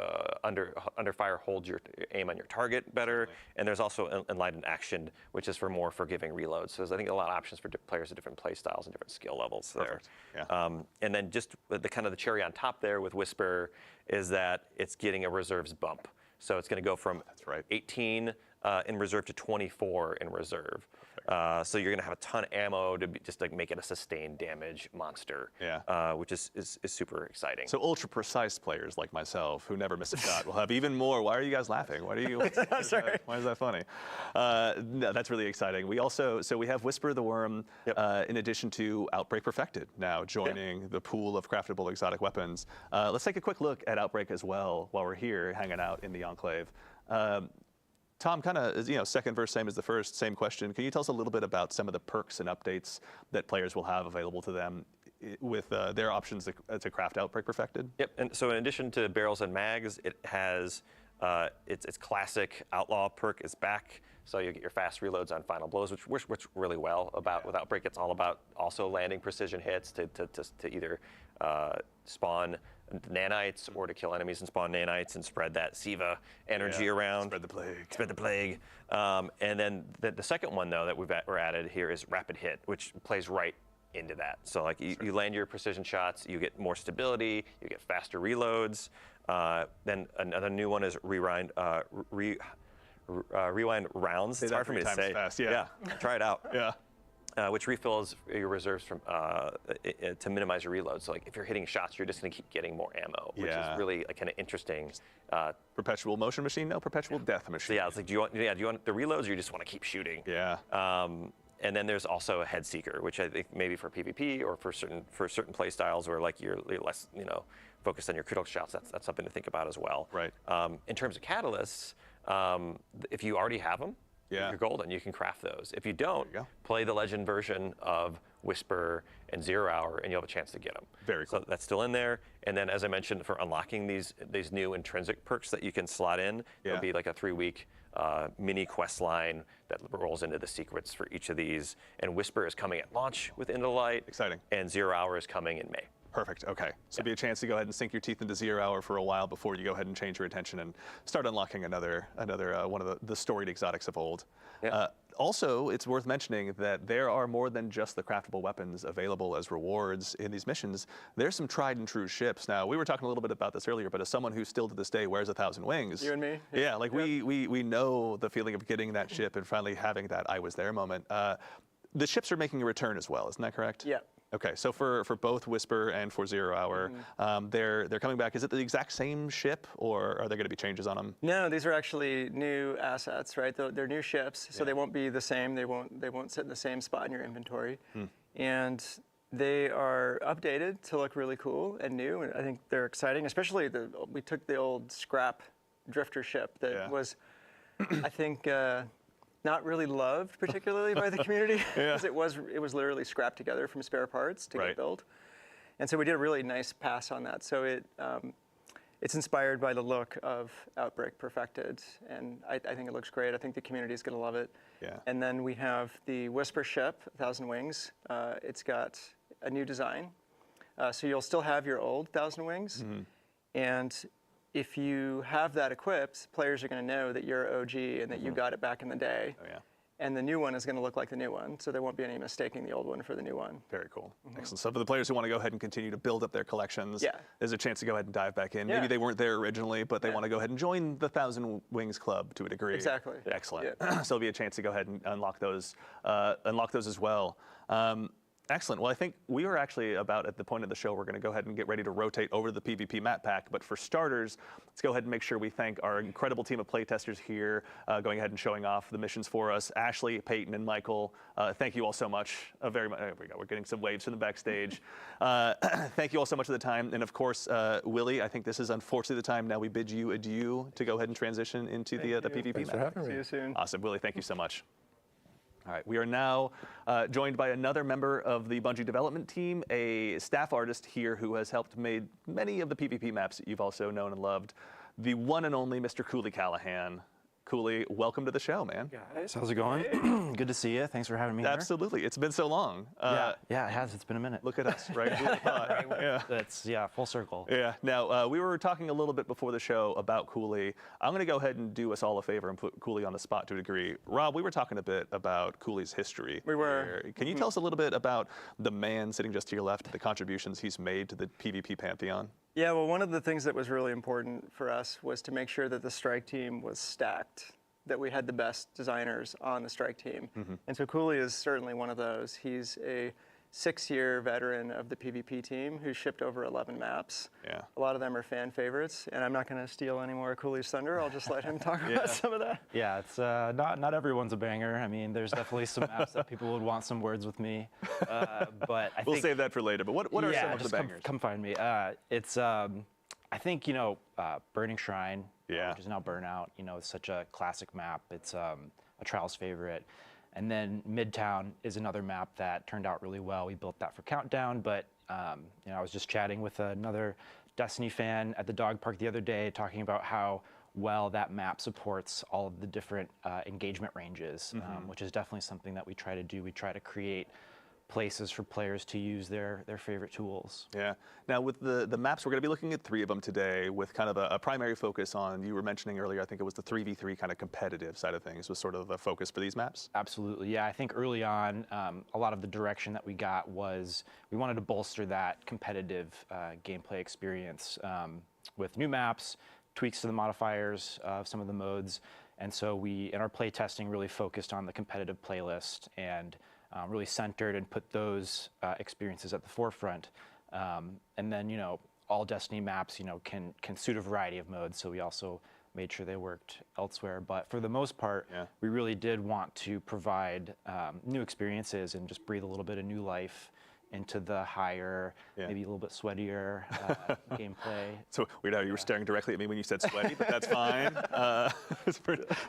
S2: under fire, hold your aim on your target better. Certainly. And there's also Enlightened Action, which is for more forgiving reloads. So there's, I think, a lot of options for players at different play styles and different skill levels there.
S1: Yeah.
S2: And then just the cherry on top there with Whisper is that it's getting a reserves bump. So it's going to go from 18 in reserve to 24 in reserve. So you're going to have a ton of ammo to just like make it a sustained damage monster, which is super exciting.
S1: So ultra precise players like myself who never miss a shot will have even more. Why are you guys laughing? Why is that funny? No, that's really exciting. We also we have Whisper the Worm in addition to Outbreak Perfected now joining the pool of craftable exotic weapons. Let's take a quick look at Outbreak as well while we're here hanging out in the Enclave. Tom, kind of, second verse, same as the first, same question. Can you tell us a little bit about some of the perks and updates that players will have available to them with their options to craft Outbreak Perfected?
S2: Yep, and so in addition to barrels and mags, it has its classic Outlaw perk is back. So you get your fast reloads on final blows, which works really well with Outbreak. It's all about also landing precision hits to either spawn nanites or to kill enemies and spawn nanites and spread that SIVA energy around.
S1: Spread the plague.
S2: Spread the plague. And then the second one, though, that we're added here is Rapid Hit, which plays right into that. So like you land your precision shots, you get more stability, you get faster reloads. Then another new one is Rewind Rounds. It's hard for me to say.
S1: Fast.
S2: Try it out.
S1: Yeah.
S2: Which refills your reserves from to minimize your reload. So like if you're hitting shots, you're just going to keep getting more ammo, which is really like kind of interesting.
S1: Perpetual motion machine, no perpetual death machine.
S2: So yeah, it's like do you want the reloads, or you just want to keep shooting?
S1: Yeah.
S2: And then there's also a Head Seeker, which I think maybe for PvP or for certain play styles where like you're less focused on your critical shots. That's something to think about as well.
S1: Right.
S2: In terms of catalysts, if you already have them, you're golden. You can craft those. If you don't, play the Legend version of Whisper and 0 Hour, and you'll have a chance to get them.
S1: Very cool.
S2: So that's still in there. And then, as I mentioned, for unlocking these new intrinsic perks that you can slot in, there'll be like a 3-week mini quest line that rolls into the secrets for each of these. And Whisper is coming at launch with Into the Light.
S1: Exciting.
S2: And 0 Hour is coming in May.
S1: Perfect. Okay. So be a chance to go ahead and sink your teeth into 0 Hour for a while before you go ahead and change your attention and start unlocking another one of the storied exotics of old.
S2: Yeah.
S1: Also, it's worth mentioning that there are more than just the craftable weapons available as rewards in these missions. There's some tried and true ships. Now, we were talking a little bit about this earlier, but as someone who still to this day wears 1,000 wings.
S3: You and me?
S1: Yeah, like we know the feeling of getting that ship and finally having that I was there moment. The ships are making a return as well, isn't that correct?
S3: Yeah.
S1: Okay, so for both Whisper and for 0 Hour, they're coming back. Is it the exact same ship, or are there going to be changes on them?
S3: No, these are actually new assets, right? They're new ships, so they won't be the same. They won't sit in the same spot in your inventory, and they are updated to look really cool and new. And I think they're exciting, especially we took the old scrap drifter ship that was, I think. Not really loved particularly by the community because it was literally scrapped together from spare parts to get built, and so we did a really nice pass on that. So it's inspired by the look of Outbreak Perfected, and I think it looks great. I think the community is going to love it.
S1: Yeah. And
S3: then we have the Whisper ship, 1,000 Wings. It's got a new design, so you'll still have your old 1,000 Wings, and if you have that equipped, players are going to know that you're OG and that you got it back in the day.
S1: Oh, yeah.
S3: And the new one is going to look like the new one, so there won't be any mistaking the old one for the new one.
S1: Very cool. Excellent. So for the players who want to go ahead and continue to build up their collections, there's a chance to go ahead and dive back in. Maybe they weren't there originally, but they want to go ahead and join the 1,000 Wings Club to a degree.
S3: Exactly.
S1: Excellent. So there'll be a chance to go ahead and unlock those as well. Excellent. Well, I think we are actually about at the point of the show we're going to go ahead and get ready to rotate over to the PvP map pack. But for starters, let's go ahead and make sure we thank our incredible team of playtesters here, going ahead and showing off the missions for us. Ashley, Peyton, and Michael, thank you all so much. Very much. There we go. We're getting some waves from the backstage. Thank you all so much for the time. And of course, Willie, I think this is unfortunately the time now we bid you adieu to go ahead and transition into the PvP
S4: Thanks
S1: map.
S4: for having me.
S3: See you soon.
S1: Awesome. Willie, thank you so much. All right, we are now joined by another member of the Bungie development team, a staff artist here who has helped made many of the PvP maps that you've also known and loved, the one and only Mr. Cooley Callahan. Cooley, welcome to the show, man.
S5: Guys, how's it going? Good to see you. Thanks for having me here.
S1: Absolutely. It's been so long.
S5: Yeah, it has. It's been a minute.
S1: Look at us, right? Who would've thought? Yeah.
S5: That's, full circle.
S1: Yeah. Now, we were talking a little bit before the show about Cooley. I'm going to go ahead and do us all a favor and put Cooley on the spot to a degree. Rob, we were talking a bit about Cooley's history.
S3: We were.
S1: Can you tell us a little bit about the man sitting just to your left, the contributions he's made to the PvP pantheon?
S3: Yeah, well, one of the things that was really important for us was to make sure that the strike team was stacked. that we had the best designers on the Strike team. And so Cooley is certainly one of those. He's a 6-year veteran of the PvP team who shipped over 11 maps.
S1: Yeah.
S3: A lot of them are fan favorites, and I'm not going to steal any more of Cooley's thunder. I'll just let him talk about some of that.
S5: Yeah, it's not everyone's a banger. I mean, there's definitely some maps that people would want some words with me. But I
S1: we'll
S5: think,
S1: save that for later. But what are some of the bangers?
S5: Come find me. It's I think Burning Shrine, which is now Burnout. It's such a classic map. It's a Trials favorite. And then Midtown is another map that turned out really well. We built that for Countdown, but I was just chatting with another Destiny fan at the dog park the other day, talking about how well that map supports all of the different engagement ranges, which is definitely something that we try to do. We try to create places for players to use their favorite tools.
S1: Yeah. Now with the maps, we're going to be looking at 3 of them today with kind of a primary focus on, you were mentioning earlier, I think it was the 3v3 kind of competitive side of things was sort of the focus for these maps?
S5: Absolutely, yeah. I think early on, a lot of the direction that we got was we wanted to bolster that competitive gameplay experience with new maps, tweaks to the modifiers of some of the modes. And so we, in our play testing, really focused on the competitive playlist and really centered and put those experiences at the forefront. And then, all Destiny maps, can suit a variety of modes. So we also made sure they worked elsewhere. But for the most part, we really did want to provide new experiences and just breathe a little bit of new life into the higher, maybe a little bit sweatier gameplay.
S1: So you were staring directly at me when you said sweaty, but that's fine.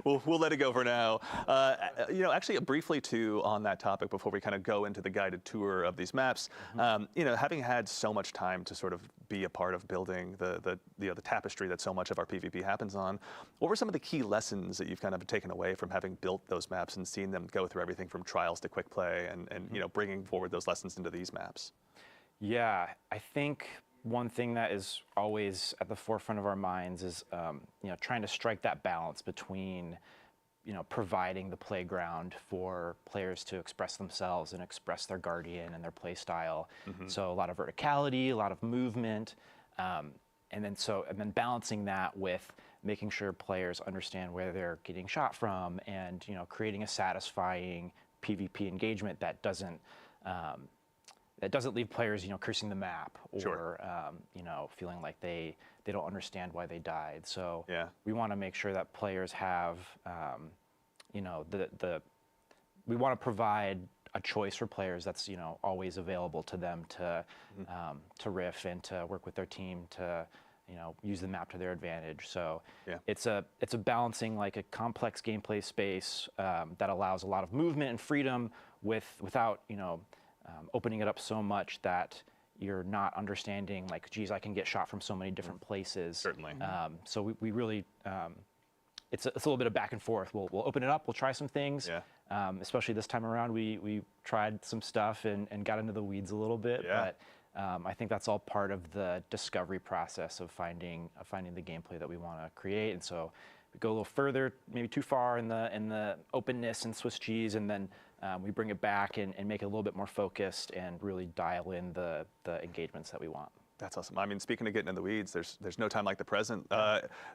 S1: We'll let it go for now. Actually, briefly too on that topic before we kind of go into the guided tour of these maps. Having had so much time to sort of be a part of building the tapestry that so much of our PvP happens on, what were some of the key lessons that you've kind of taken away from having built those maps and seen them go through everything from trials to quick play and bringing forward those lessons into these maps?
S5: Yeah, I think one thing that is always at the forefront of our minds is trying to strike that balance between providing the playground for players to express themselves and express their Guardian and their play style. So a lot of verticality, a lot of movement, and then balancing that with making sure players understand where they're getting shot from, and creating a satisfying PvP engagement that doesn't leave players cursing the map or feeling like they don't understand why they died. So we want to make sure that players have we want to provide a choice for players that's always available to them to riff and to work with their team to use the map to their advantage. So it's a balancing like a complex gameplay space that allows a lot of movement and freedom without opening it up so much that you're not understanding like, geez, I can get shot from so many different places.
S1: Certainly.
S5: So we really, it's a little bit of back and forth. We'll open it up, we'll try some things. Especially this time around, we tried some stuff and got into the weeds a little bit. But I think that's all part of the discovery process of finding the gameplay that we want to create. And so we go a little further, maybe too far in the openness and Swiss cheese, and then we bring it back and make it a little bit more focused and really dial in the engagements that we want.
S1: That's awesome. I mean, speaking of getting in the weeds, there's no time like the present.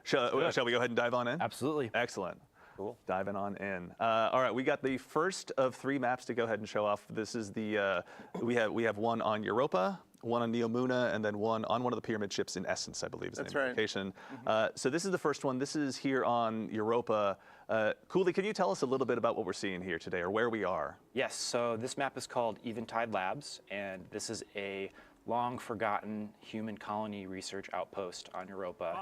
S1: Shall we go ahead and dive on in?
S5: Absolutely.
S1: Excellent. Cool. Diving on in. All right, we got the first of 3 maps to go ahead and show off. This is the we have one on Europa, one on Neomuna, and then one on one of the pyramid ships in Essence, I believe is the name of the location. So this is the first one. This is here on Europa. Cooley, can you tell us a little bit about what we're seeing here today, or where we are?
S5: Yes. So this map is called Eventide Labs, and this is a long-forgotten human colony research outpost on Europa.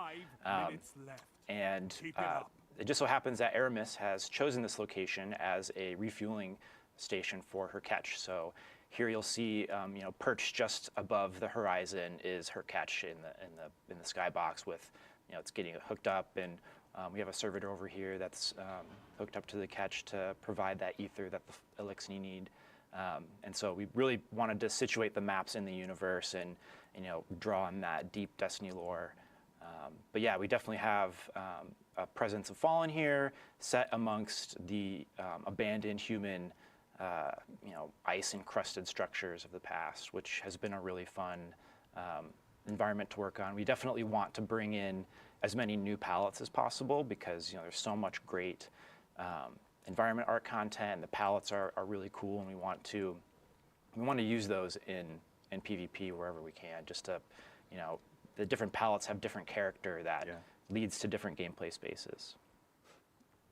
S6: 5 minutes left.
S5: And
S6: Keep it up.
S5: it just so happens that Aramis has chosen this location as a refueling station for her catch. So here you'll see, perched just above the horizon is her catch in the skybox with, it's getting hooked up, and we have a servitor over here that's hooked up to the catch to provide that ether that the Elixni need. And so we really wanted to situate the maps in the universe and draw on that deep Destiny lore. But yeah, we definitely have a presence of Fallen here, set amongst the abandoned human, ice-encrusted structures of the past, which has been a really fun environment to work on. We definitely want to bring in as many new palettes as possible because there's so much great environment art content. The palettes are really cool, and we want to use those in PvP wherever we can, just to, the different palettes have different character that leads to different gameplay spaces.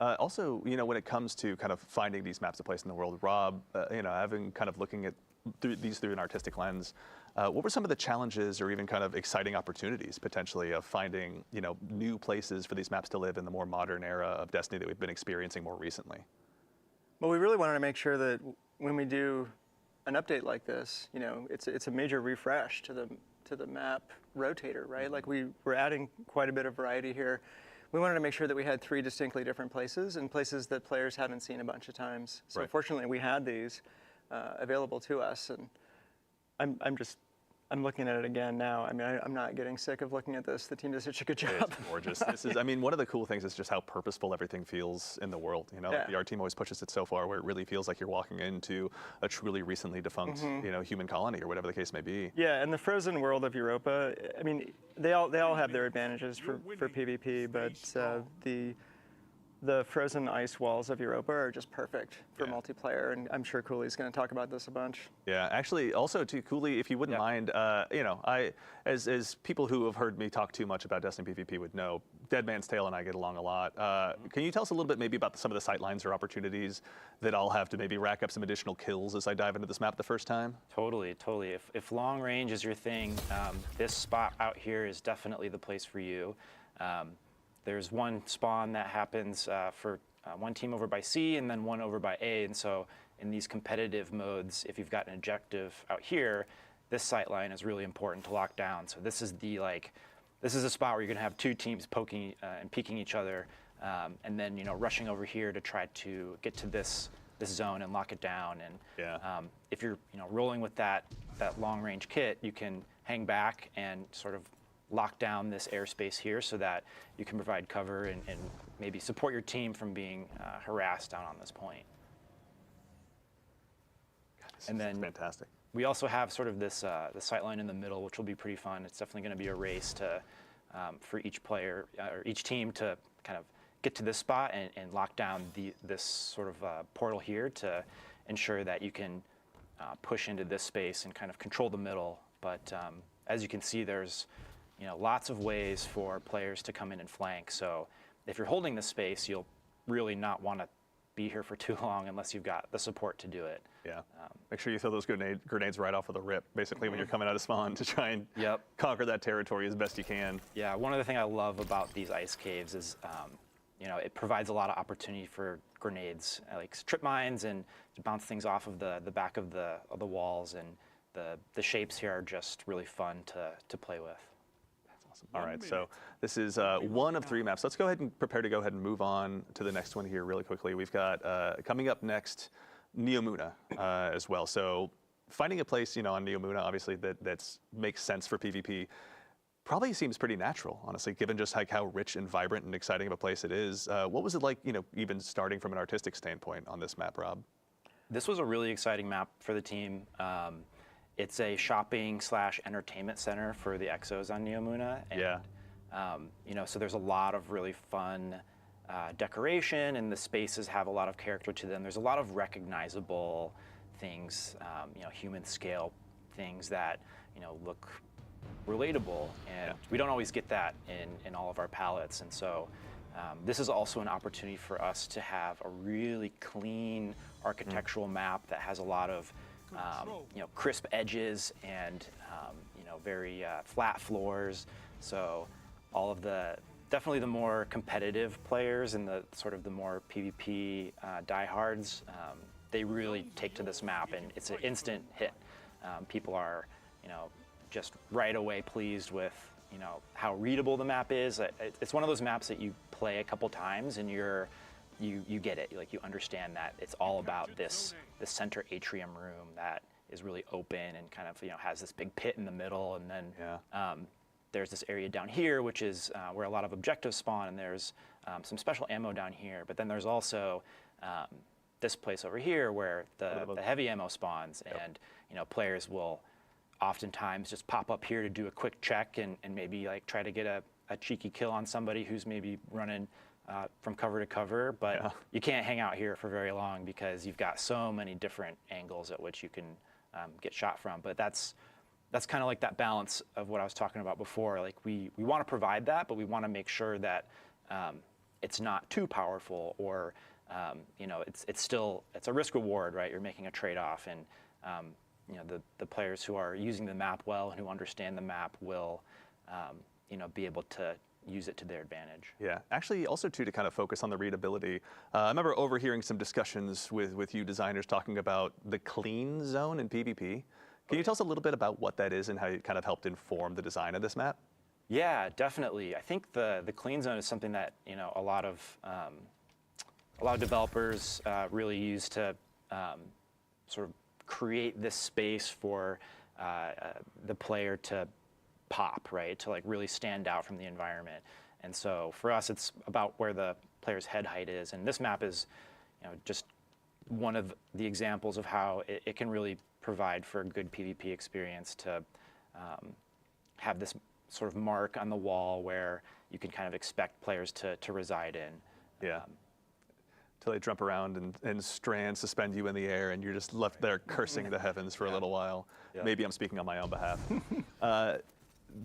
S1: Also, when it comes to kind of finding these maps of place in the world, Rob, having kind of looking at these through an artistic lens, what were some of the challenges or even kind of exciting opportunities potentially of finding, new places for these maps to live in the more modern era of Destiny that we've been experiencing more recently?
S3: Well, we really wanted to make sure that when we do an update like this, it's a major refresh to the map rotator, right? Like we're adding quite a bit of variety here. We wanted to make sure that we had 3 distinctly different places and places that players hadn't seen a bunch of times. So fortunately, we had these available to us, and I'm looking at it again now. I mean, I'm not getting sick of looking at this. The team does such a good job.
S1: It's gorgeous. This is, one of the cool things is just how purposeful everything feels in the world. The art team always pushes it so far where it really feels like you're walking into a truly recently defunct, human colony or whatever the case may be.
S3: Yeah, and the frozen world of Europa, I mean, they all have their advantages for PvP, but the frozen ice walls of Europa are just perfect for multiplayer, and I'm sure Cooley's going to talk about this a bunch.
S1: Yeah, actually, also too, Cooley, if you wouldn't mind, as people who have heard me talk too much about Destiny PvP would know, Dead Man's Tale and I get along a lot. Can you tell us a little bit maybe about some of the sightlines or opportunities that I'll have to maybe rack up some additional kills as I dive into this map the first time?
S5: Totally. If long range is your thing, this spot out here is definitely the place for you. There's one spawn that happens for one team over by C and then one over by A, and so in these competitive modes, if you've got an objective out here, this sightline is really important to lock down. So this is a spot where you're going to have 2 teams poking and peeking each other, and then rushing over here to try to get to this zone and lock it down. And if you're rolling with that long range kit, you can hang back and sort of lock down this airspace here so that you can provide cover and maybe support your team from being harassed down on this point.
S1: And then fantastic.
S5: We also have sort of this the sightline in the middle, which will be pretty fun. It's definitely going to be a race for each player or each team to kind of get to this spot and lock down this sort of portal here to ensure that you can push into this space and kind of control the middle. But as you can see, there's lots of ways for players to come in and flank. So if you're holding the space, you'll really not want to be here for too long unless you've got the support to do it.
S1: Yeah. Make sure you throw those grenades right off of the rip, basically, when you're coming out of spawn to try and conquer that territory as best you can.
S5: Yeah, one of the things I love about these ice caves is, it provides a lot of opportunity for grenades, like trip mines, and to bounce things off of the back of the walls, and the shapes here are just really fun to play with.
S1: All right, so this is one of 3 maps. Let's go ahead and prepare to go ahead and move on to the next one here really quickly. We've got, coming up next, Neomuna as well. So finding a place, on Neomuna, obviously, that makes sense for PvP probably seems pretty natural, honestly, given just like how rich and vibrant and exciting of a place it is. What was it like, even starting from an artistic standpoint on this map, Rob?
S5: This was a really exciting map for the team. It's a shopping/entertainment center for the Exos on Neomuna. And, so there's a lot of really fun decoration, and the spaces have a lot of character to them. There's a lot of recognizable things, human scale things that, look relatable. And we don't always get that in all of our palettes. And so this is also an opportunity for us to have a really clean architectural map that has a lot of crisp edges and very flat floors. So all of definitely the more competitive players and the sort of the more PvP diehards, they really take to this map, and it's an instant hit. People are just right away pleased with how readable the map is. It's one of those maps that you play a couple times and you get it. Like, you understand that it's all about this center atrium room that is really open and kind of has this big pit in the middle, and then there's this area down here which is where a lot of objectives spawn, and there's some special ammo down here. But then there's also this place over here where the heavy ammo spawns, and players will oftentimes just pop up here to do a quick check and maybe like try to get a cheeky kill on somebody who's maybe running from cover to cover, but you can't hang out here for very long because you've got so many different angles at which you can get shot from. But that's kind of like that balance of what I was talking about before. Like we want to provide that, but we want to make sure that it's not too powerful, or it's a risk reward, right? You're making a trade-off, and the players who are using the map well and who understand the map will be able to use it to their advantage.
S1: Yeah, actually also too, to kind of focus on the readability, I remember overhearing some discussions with you designers talking about the clean zone in PvP. Can you tell us a little bit about what that is and how it kind of helped inform the design of this map?
S5: Yeah, definitely. I think the clean zone is something that a lot of developers really use to sort of create this space for the player to pop, right? To like really stand out from the environment. And so for us, it's about where the player's head height is. And this map is, just one of the examples of how it can really provide for a good PvP experience to have this sort of mark on the wall where you can kind of expect players to reside in.
S1: Yeah. Till they jump around and strands suspend you in the air, and you're just left there cursing the heavens for a little while. Yeah. Maybe I'm speaking on my own behalf.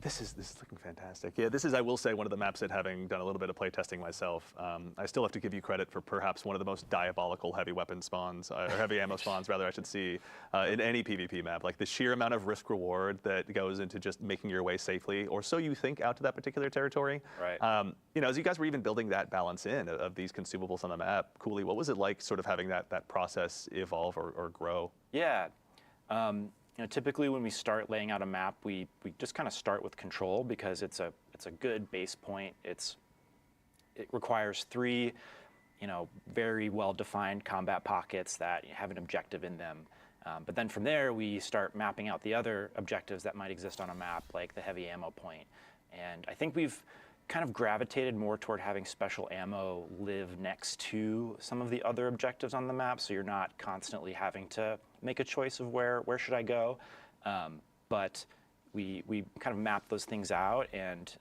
S1: This is looking fantastic. Yeah, this is, I will say, one of the maps that, having done a little bit of play testing myself, I still have to give you credit for perhaps one of the most diabolical heavy weapon spawns, or heavy ammo spawns, rather, I should see, in any PvP map. Like the sheer amount of risk reward that goes into just making your way safely, or so you think, out to that particular territory.
S5: Right.
S1: As you guys were even building that balance of these consumables on the map, Cooley, what was it like sort of having that process evolve or grow?
S5: Yeah. Typically when we start laying out a map, we just kind of start with control, because it's a good base point. It requires 3, very well-defined combat pockets that have an objective in them. But then from there, we start mapping out the other objectives that might exist on a map, like the heavy ammo point. And I think we've kind of gravitated more toward having special ammo live next to some of the other objectives on the map, so you're not constantly having to make a choice of where should I go. But we kind of map those things out, and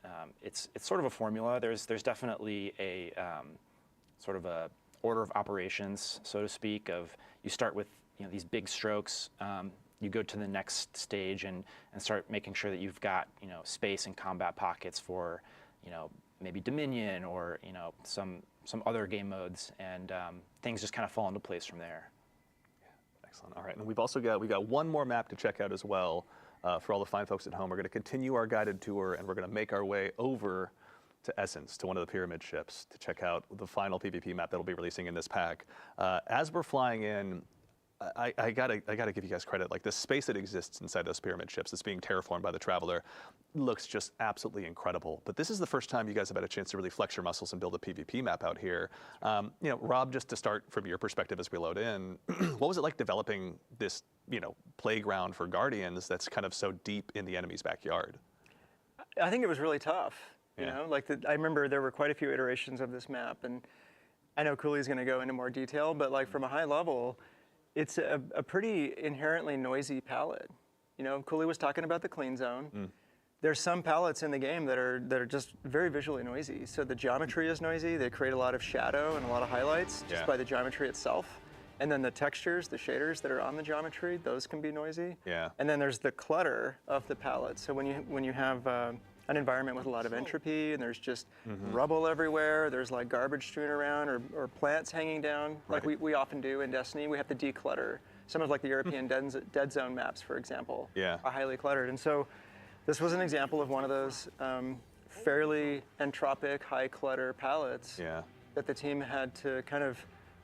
S5: it's sort of a formula. There's definitely a sort of a order of operations, so to speak, of you start with these big strokes. You go to the next stage and start making sure that you've got space and combat pockets for maybe Dominion or some other game modes, and things just kind of fall into place from there.
S1: Yeah, excellent. All right, and we've got one more map to check out as well. For all the fine folks at home, we're going to continue our guided tour, and we're going to make our way over to Essence, to one of the pyramid ships, to check out the final PvP map that'll be releasing in this pack. As we're flying in, I gotta give you guys credit. Like the space that exists inside those pyramid ships that's being terraformed by the Traveler looks just absolutely incredible. But this is the first time you guys have had a chance to really flex your muscles and build a PvP map out here. Rob, just to start from your perspective as we load in, what was it like developing this, playground for Guardians that's kind of so deep in the enemy's backyard?
S3: I think it was really tough.
S1: Yeah.
S3: I remember there were quite a few iterations of this map, and I know Cooley's going to go into more detail, but like from a high level, it's a pretty inherently noisy palette. Cooley was talking about the clean zone. There's some palettes in the game that are just very visually noisy. So the geometry is noisy. They create a lot of shadow and a lot of highlights just by the geometry itself. And then the textures, the shaders that are on the geometry, those can be noisy.
S1: Yeah.
S3: And then there's the clutter of the palette. So when you have an environment with a lot of entropy, and there's just rubble everywhere, there's like garbage strewn around or plants hanging down, like we often do in Destiny, we have to declutter. Some of like the European Dead Zone maps, for example, are highly cluttered. And so this was an example of one of those fairly entropic, high clutter palettes that the team had to kind of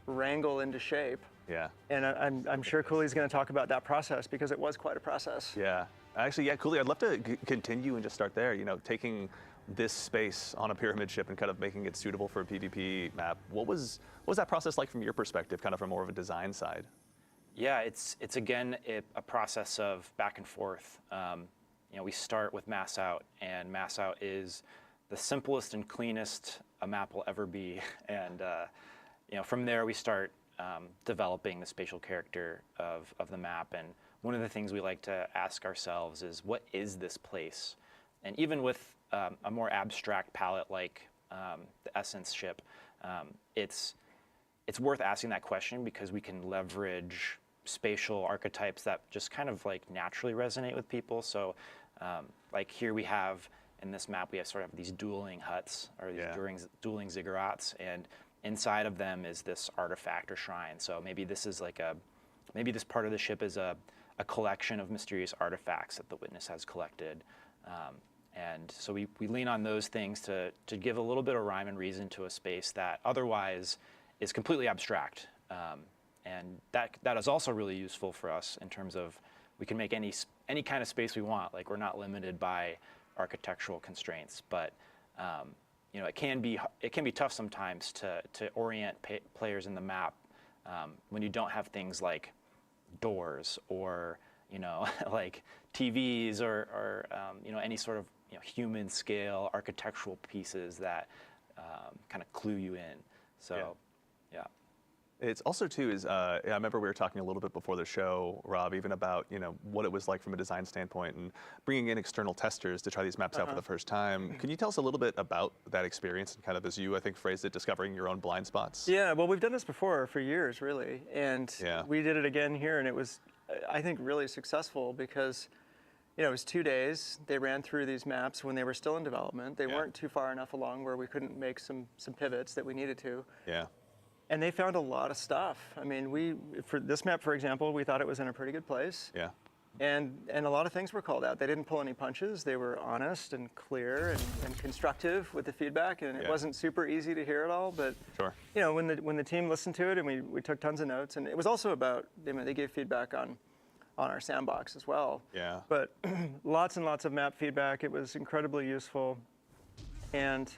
S3: wrangle into shape.
S1: Yeah.
S3: And I'm sure Cooley's going to talk about that process, because it was quite a process.
S1: Yeah. Actually, yeah, Cooley, I'd love to continue and just start there. Taking this space on a pyramid ship and kind of making it suitable for a PvP map. What was that process like from your perspective, kind of from more of a design side?
S5: Yeah, it's again a process of back and forth. We start with mass out, and mass out is the simplest and cleanest a map will ever be. And from there we start developing the spatial character of the map. And one of the things we like to ask ourselves is, what is this place? And even with a more abstract palette like the Essence ship, it's worth asking that question because we can leverage spatial archetypes that just kind of like naturally resonate with people. So like here we have, in this map, we have sort of these dueling huts, or these dueling ziggurats, and inside of them is this artifact or shrine. So maybe this is like maybe this part of the ship is a collection of mysterious artifacts that the Witness has collected. And so we lean on those things to give a little bit of rhyme and reason to a space that otherwise is completely abstract. And that is also really useful for us in terms of we can make any kind of space we want. Like, we're not limited by architectural constraints, but you know, it can be tough sometimes to orient players in the map when you don't have things like doors or, you know, like TVs or you know, any sort of, you know, human scale architectural pieces that kind of clue you in. So yeah.
S1: It's also too is I remember we were talking a little bit before the show, Rob, even about, you know, what it was like from a design standpoint and bringing in external testers to try these maps out for the first time. Can you tell us a little bit about that experience and kind of, as you I think phrased it, discovering your own blind spots?
S3: Yeah, well, we've done this before for years, really, and we did it again here, and it was, I think, really successful because, you know, it was 2 days. They ran through these maps when they were still in development. They weren't too far enough along where we couldn't make some pivots that we needed to.
S1: Yeah.
S3: And they found a lot of stuff. I mean, for this map, for example, we thought it was in a pretty good place.
S1: Yeah.
S3: And a lot of things were called out. They didn't pull any punches. They were honest and clear and constructive with the feedback. And it wasn't super easy to hear it all, but you know, when the team listened to it, and we took tons of notes, and it was also about, I mean, they gave feedback on our sandbox as well.
S1: Yeah.
S3: But lots and lots of map feedback. It was incredibly useful, and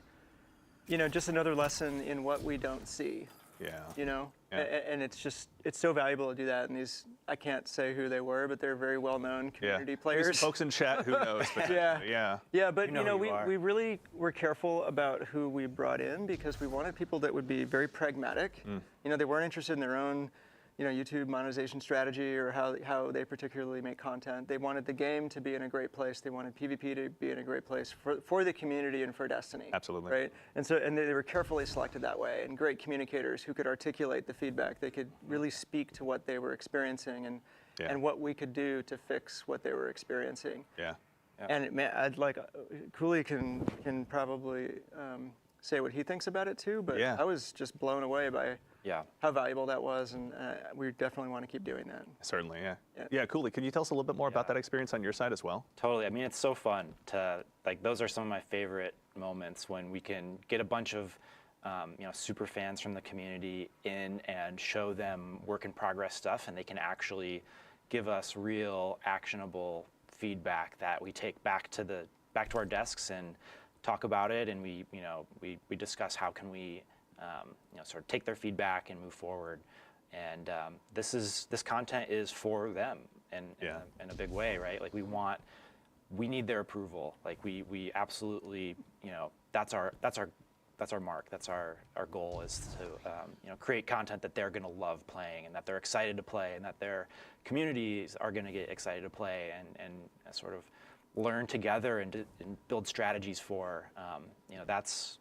S3: you know, just another lesson in what we don't see.
S1: Yeah.
S3: You know, and it's so valuable to do that. And these, I can't say who they were, but they're very well-known community players.
S1: Maybe some folks in chat, who knows? But
S3: yeah. But you know, we really were careful about who we brought in because we wanted people that would be very pragmatic. You know, they weren't interested in their own, you know, YouTube monetization strategy or how they particularly make content. They wanted the game to be in a great place. They wanted PvP to be in a great place for the community and for Destiny.
S1: Absolutely.
S3: Right? And they were carefully selected that way, and great communicators who could articulate the feedback. They could really speak to what they were experiencing and what we could do to fix what they were experiencing.
S1: Yeah.
S3: And I'd like, Cooley can probably say what he thinks about it too, but I was just blown away by how valuable that was, and we definitely want to keep doing that.
S1: Certainly, yeah. Cooley, can you tell us a little bit more about that experience on your side as well?
S5: Totally. I mean, it's so fun to, like, those are some of my favorite moments when we can get a bunch of you know, super fans from the community in and show them work in progress stuff, and they can actually give us real actionable feedback that we take back to our desks and talk about it, and we discuss how can we you know, sort of take their feedback and move forward. And this content is for them in a big way, right? Like, we need their approval. Like, we absolutely, you know, that's our mark. That's our goal, is to you know, create content that they're going to love playing and that they're excited to play and that their communities are going to get excited to play and sort of learn together and build strategies for. You know, that's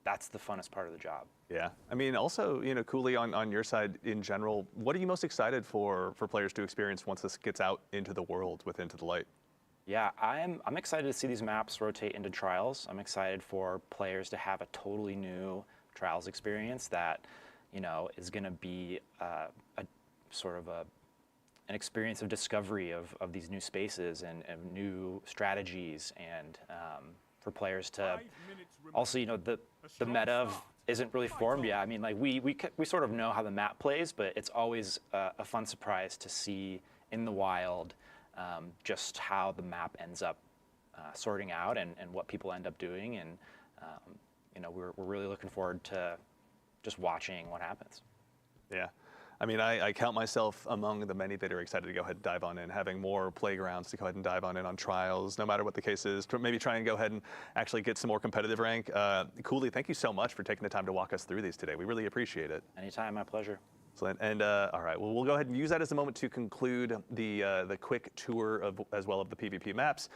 S5: the funnest part of the job.
S1: Yeah. I mean, also, you know, Cooley, on your side in general, what are you most excited for players to experience once this gets out into the world with Into the Light?
S5: Yeah, I'm excited to see these maps rotate into trials. I'm excited for players to have a totally new trials experience that, you know, is going to be a sort of an experience of discovery of these new spaces and new strategies, and for players to also, you know, the meta isn't really formed yet. I mean, like, we sort of know how the map plays, but it's always a fun surprise to see in the wild just how the map ends up sorting out and what people end up doing, and you know, we're really looking forward to just watching what happens.
S1: Yeah. I mean, I count myself among the many that are excited to go ahead and dive on in, having more playgrounds to go ahead and dive on in on trials, no matter what the case is, to maybe try and go ahead and actually get some more competitive rank. Cooley, thank you so much for taking the time to walk us through these today. We really appreciate it.
S5: Anytime, my pleasure.
S1: Excellent. And all right, well, we'll go ahead and use that as a moment to conclude the quick tour of as well of the PvP maps.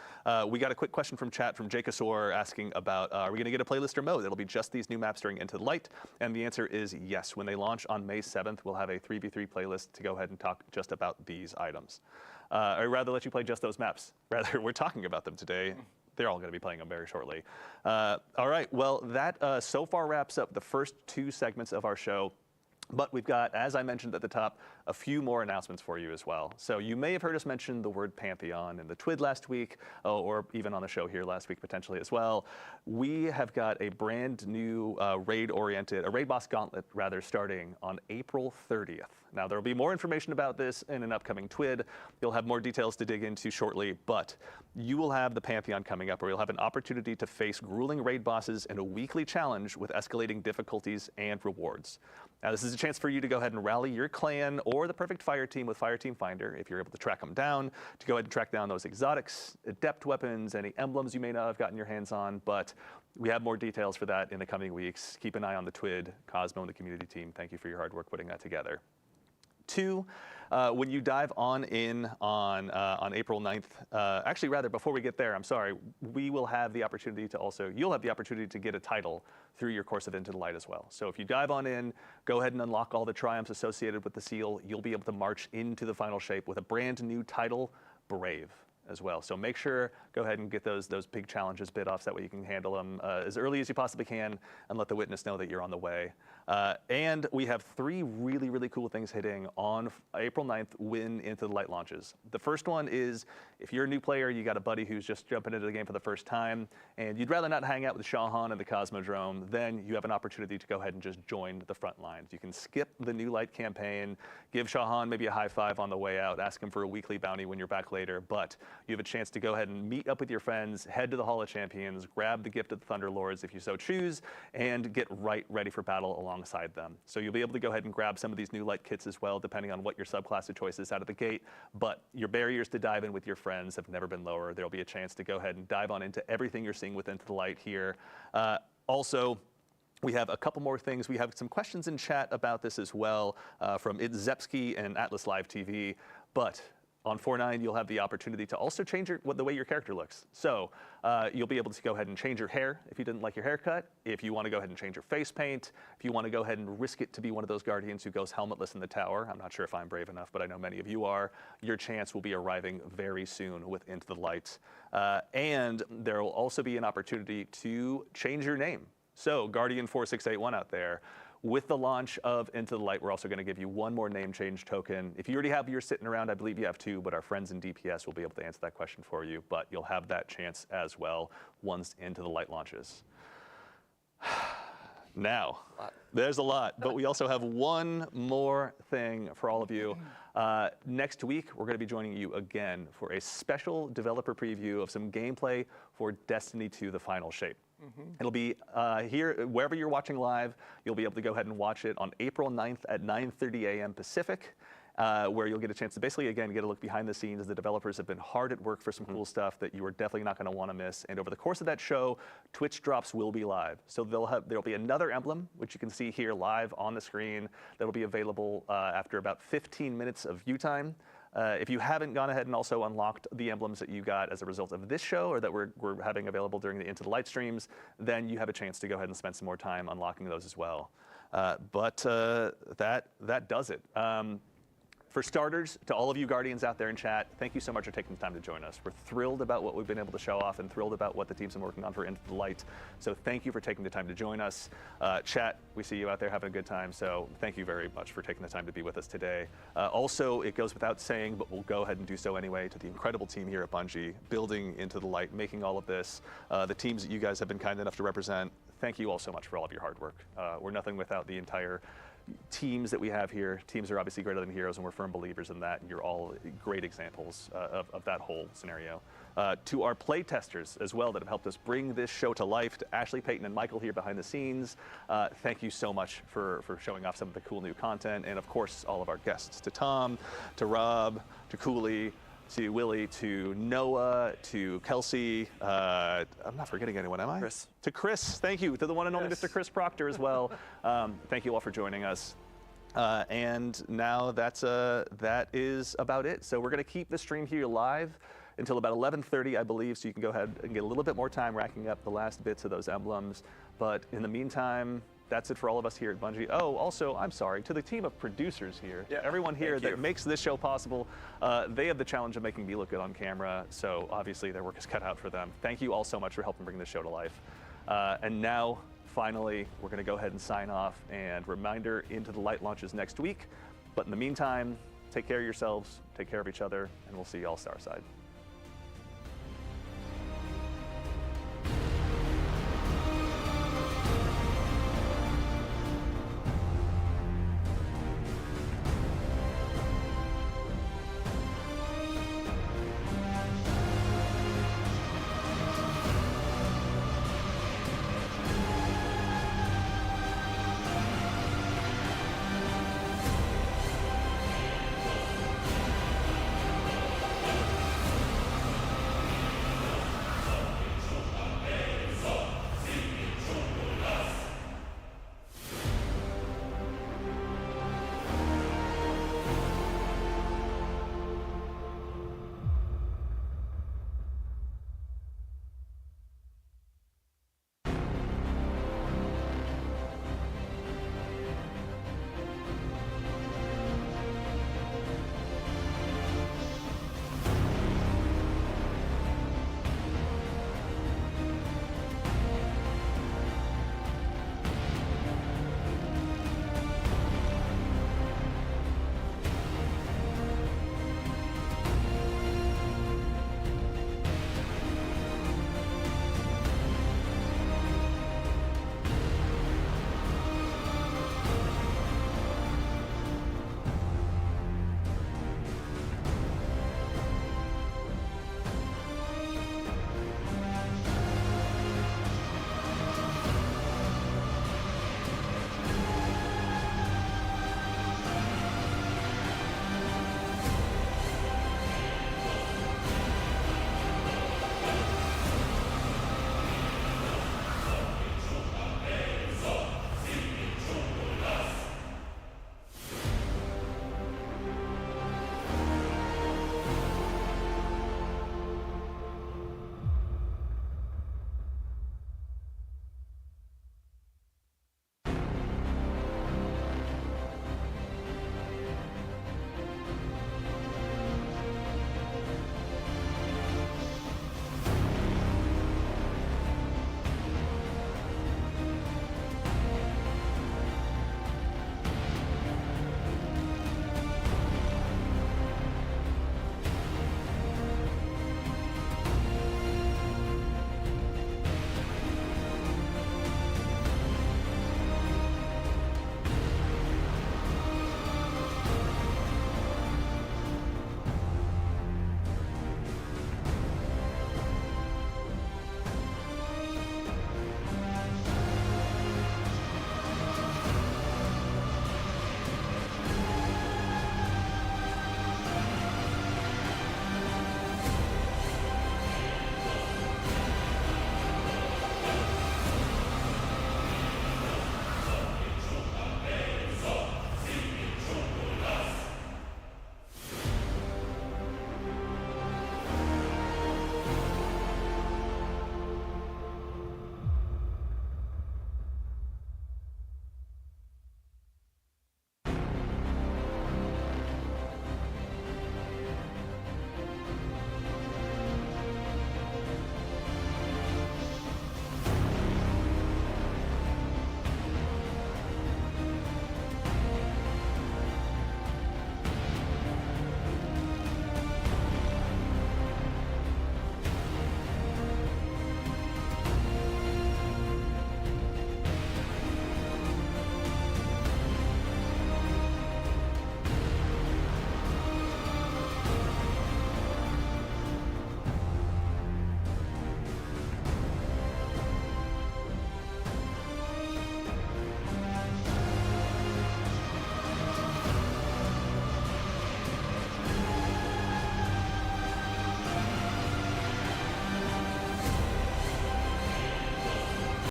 S1: We got a quick question from chat from Jake Asor asking about, are we going to get a playlister mode? It'll be just these new maps during Into the Light. And the answer is yes. When they launch on May 7th, we'll have a 3v3 playlist to go ahead and talk just about these items. I'd rather let you play just those maps. Rather, we're talking about them today. They're all going to be playing them very shortly. All right, well, that so far wraps up the first 2 segments of our show. But we've got, as I mentioned at the top, a few more announcements for you as well. So you may have heard us mention the word Pantheon in the TWID last week, or even on the show here last week potentially as well. We have got a brand new raid boss gauntlet rather, starting on April 30th. Now there will be more information about this in an upcoming TWID. You'll have more details to dig into shortly, but you will have the Pantheon coming up where you'll have an opportunity to face grueling raid bosses in a weekly challenge with escalating difficulties and rewards. Now this is a chance for you to go ahead and rally your clan or the perfect fire team with Fireteam Finder, if you're able to track them down, to go ahead and track down those exotics, adept weapons, any emblems you may not have gotten your hands on, but we have more details for that in the coming weeks. Keep an eye on the TWID. Cosmo and the community team, thank you for your hard work putting that together. 2, when you dive on in on April 9th, actually rather before we get there, I'm sorry, we will have the opportunity to also, you'll have the opportunity to get a title through your course of Into the Light as well. So if you dive on in, go ahead and unlock all the triumphs associated with the seal, you'll be able to march into the final shape with a brand new title, Brave, as well. So make sure, go ahead and get those big challenges bit off, so that way you can handle them as early as you possibly can and let the witness know that you're on the way. And we have 3 really, really cool things hitting on April 9th when Into the Light launches. The first one is, if you're a new player, you got a buddy who's just jumping into the game for the first time, and you'd rather not hang out with Shahan and the Cosmodrome, then you have an opportunity to go ahead and just join the front lines. You can skip the New Light campaign, give Shahan maybe a high five on the way out, ask him for a weekly bounty when you're back later, but you have a chance to go ahead and meet up with your friends, head to the Hall of Champions, grab the Gift of the Thunderlords if you so choose, and get ready for battle alongside them. So you'll be able to go ahead and grab some of these New Light kits as well, depending on what your subclass of choice is out of the gate, but your barriers to dive in with your friends have never been lower. There'll be a chance to go ahead and dive on into everything you're seeing with Into the Light here. Also, we have a couple more things. We have some questions in chat about this as well from It's Zepsky and Atlas Live TV, but on 4.9, you'll have the opportunity to also change the way your character looks. So you'll be able to go ahead and change your hair if you didn't like your haircut, if you want to go ahead and change your face paint, if you want to go ahead and risk it to be one of those guardians who goes helmetless in the tower. I'm not sure if I'm brave enough, but I know many of you are. Your chance will be arriving very soon with Into the Light. And there will also be an opportunity to change your name. So Guardian4681 out there, with the launch of Into the Light, we're also going to give you 1 more name change token. If you already have yours sitting around, I believe you have 2, but our friends in DPS will be able to answer that question for you. But you'll have that chance as well once Into the Light launches. Now, there's a lot, but we also have 1 more thing for all of you. Next week, we're going to be joining you again for a special developer preview of some gameplay for Destiny 2: The Final Shape. It'll be here, wherever you're watching live, you'll be able to go ahead and watch it on April 9th at 9:30 a.m. Pacific, where you'll get a chance to basically, again, get a look behind the scenes. The developers have been hard at work for some cool stuff that you are definitely not going to want to miss. And over the course of that show, Twitch drops will be live. So there'll be another emblem, which you can see here live on the screen, that'll be available after about 15 minutes of view time. If you haven't gone ahead and also unlocked the emblems that you got as a result of this show, or that we're having available during the Into the Light streams, then you have a chance to go ahead and spend some more time unlocking those as well. But that does it. For starters, to all of you Guardians out there in chat, thank you so much for taking the time to join us. We're thrilled about what we've been able to show off and thrilled about what the team's been working on for Into the Light. So thank you for taking the time to join us. Chat, we see you out there having a good time, so thank you very much for taking the time to be with us today. Also, it goes without saying, but we'll go ahead and do so anyway, to the incredible team here at Bungie, building Into the Light, making all of this, the teams that you guys have been kind enough to represent. Thank you all so much for all of your hard work. We're nothing without the entire teams that we have here. Teams are obviously greater than heroes, and we're firm believers in that, and you're all great examples of that whole scenario. To our play testers as well that have helped us bring this show to life, to Ashley, Peyton, and Michael here behind the scenes, thank you so much for showing off some of the cool new content, and of course all of our guests, to Tom, to Rob, to Cooley, to Willie, to Noah, to Kelsey. I'm not forgetting anyone, am I?
S2: Chris.
S1: To Chris, thank you. To the one and only Mr. Chris Proctor as well. Thank you all for joining us. And now that is about it. So we're going to keep the stream here live until about 11:30, I believe, so you can go ahead and get a little bit more time racking up the last bits of those emblems. But in the meantime, that's it for all of us here at Bungie. Oh, also, I'm sorry, to the team of producers here, everyone here that makes this show possible, they have the challenge of making me look good on camera, so obviously their work is cut out for them. Thank you all so much for helping bring this show to life. And now, finally, we're going to go ahead and sign off, and reminder, Into the Light launches next week. But in the meantime, take care of yourselves, take care of each other, and we'll see you all Starside.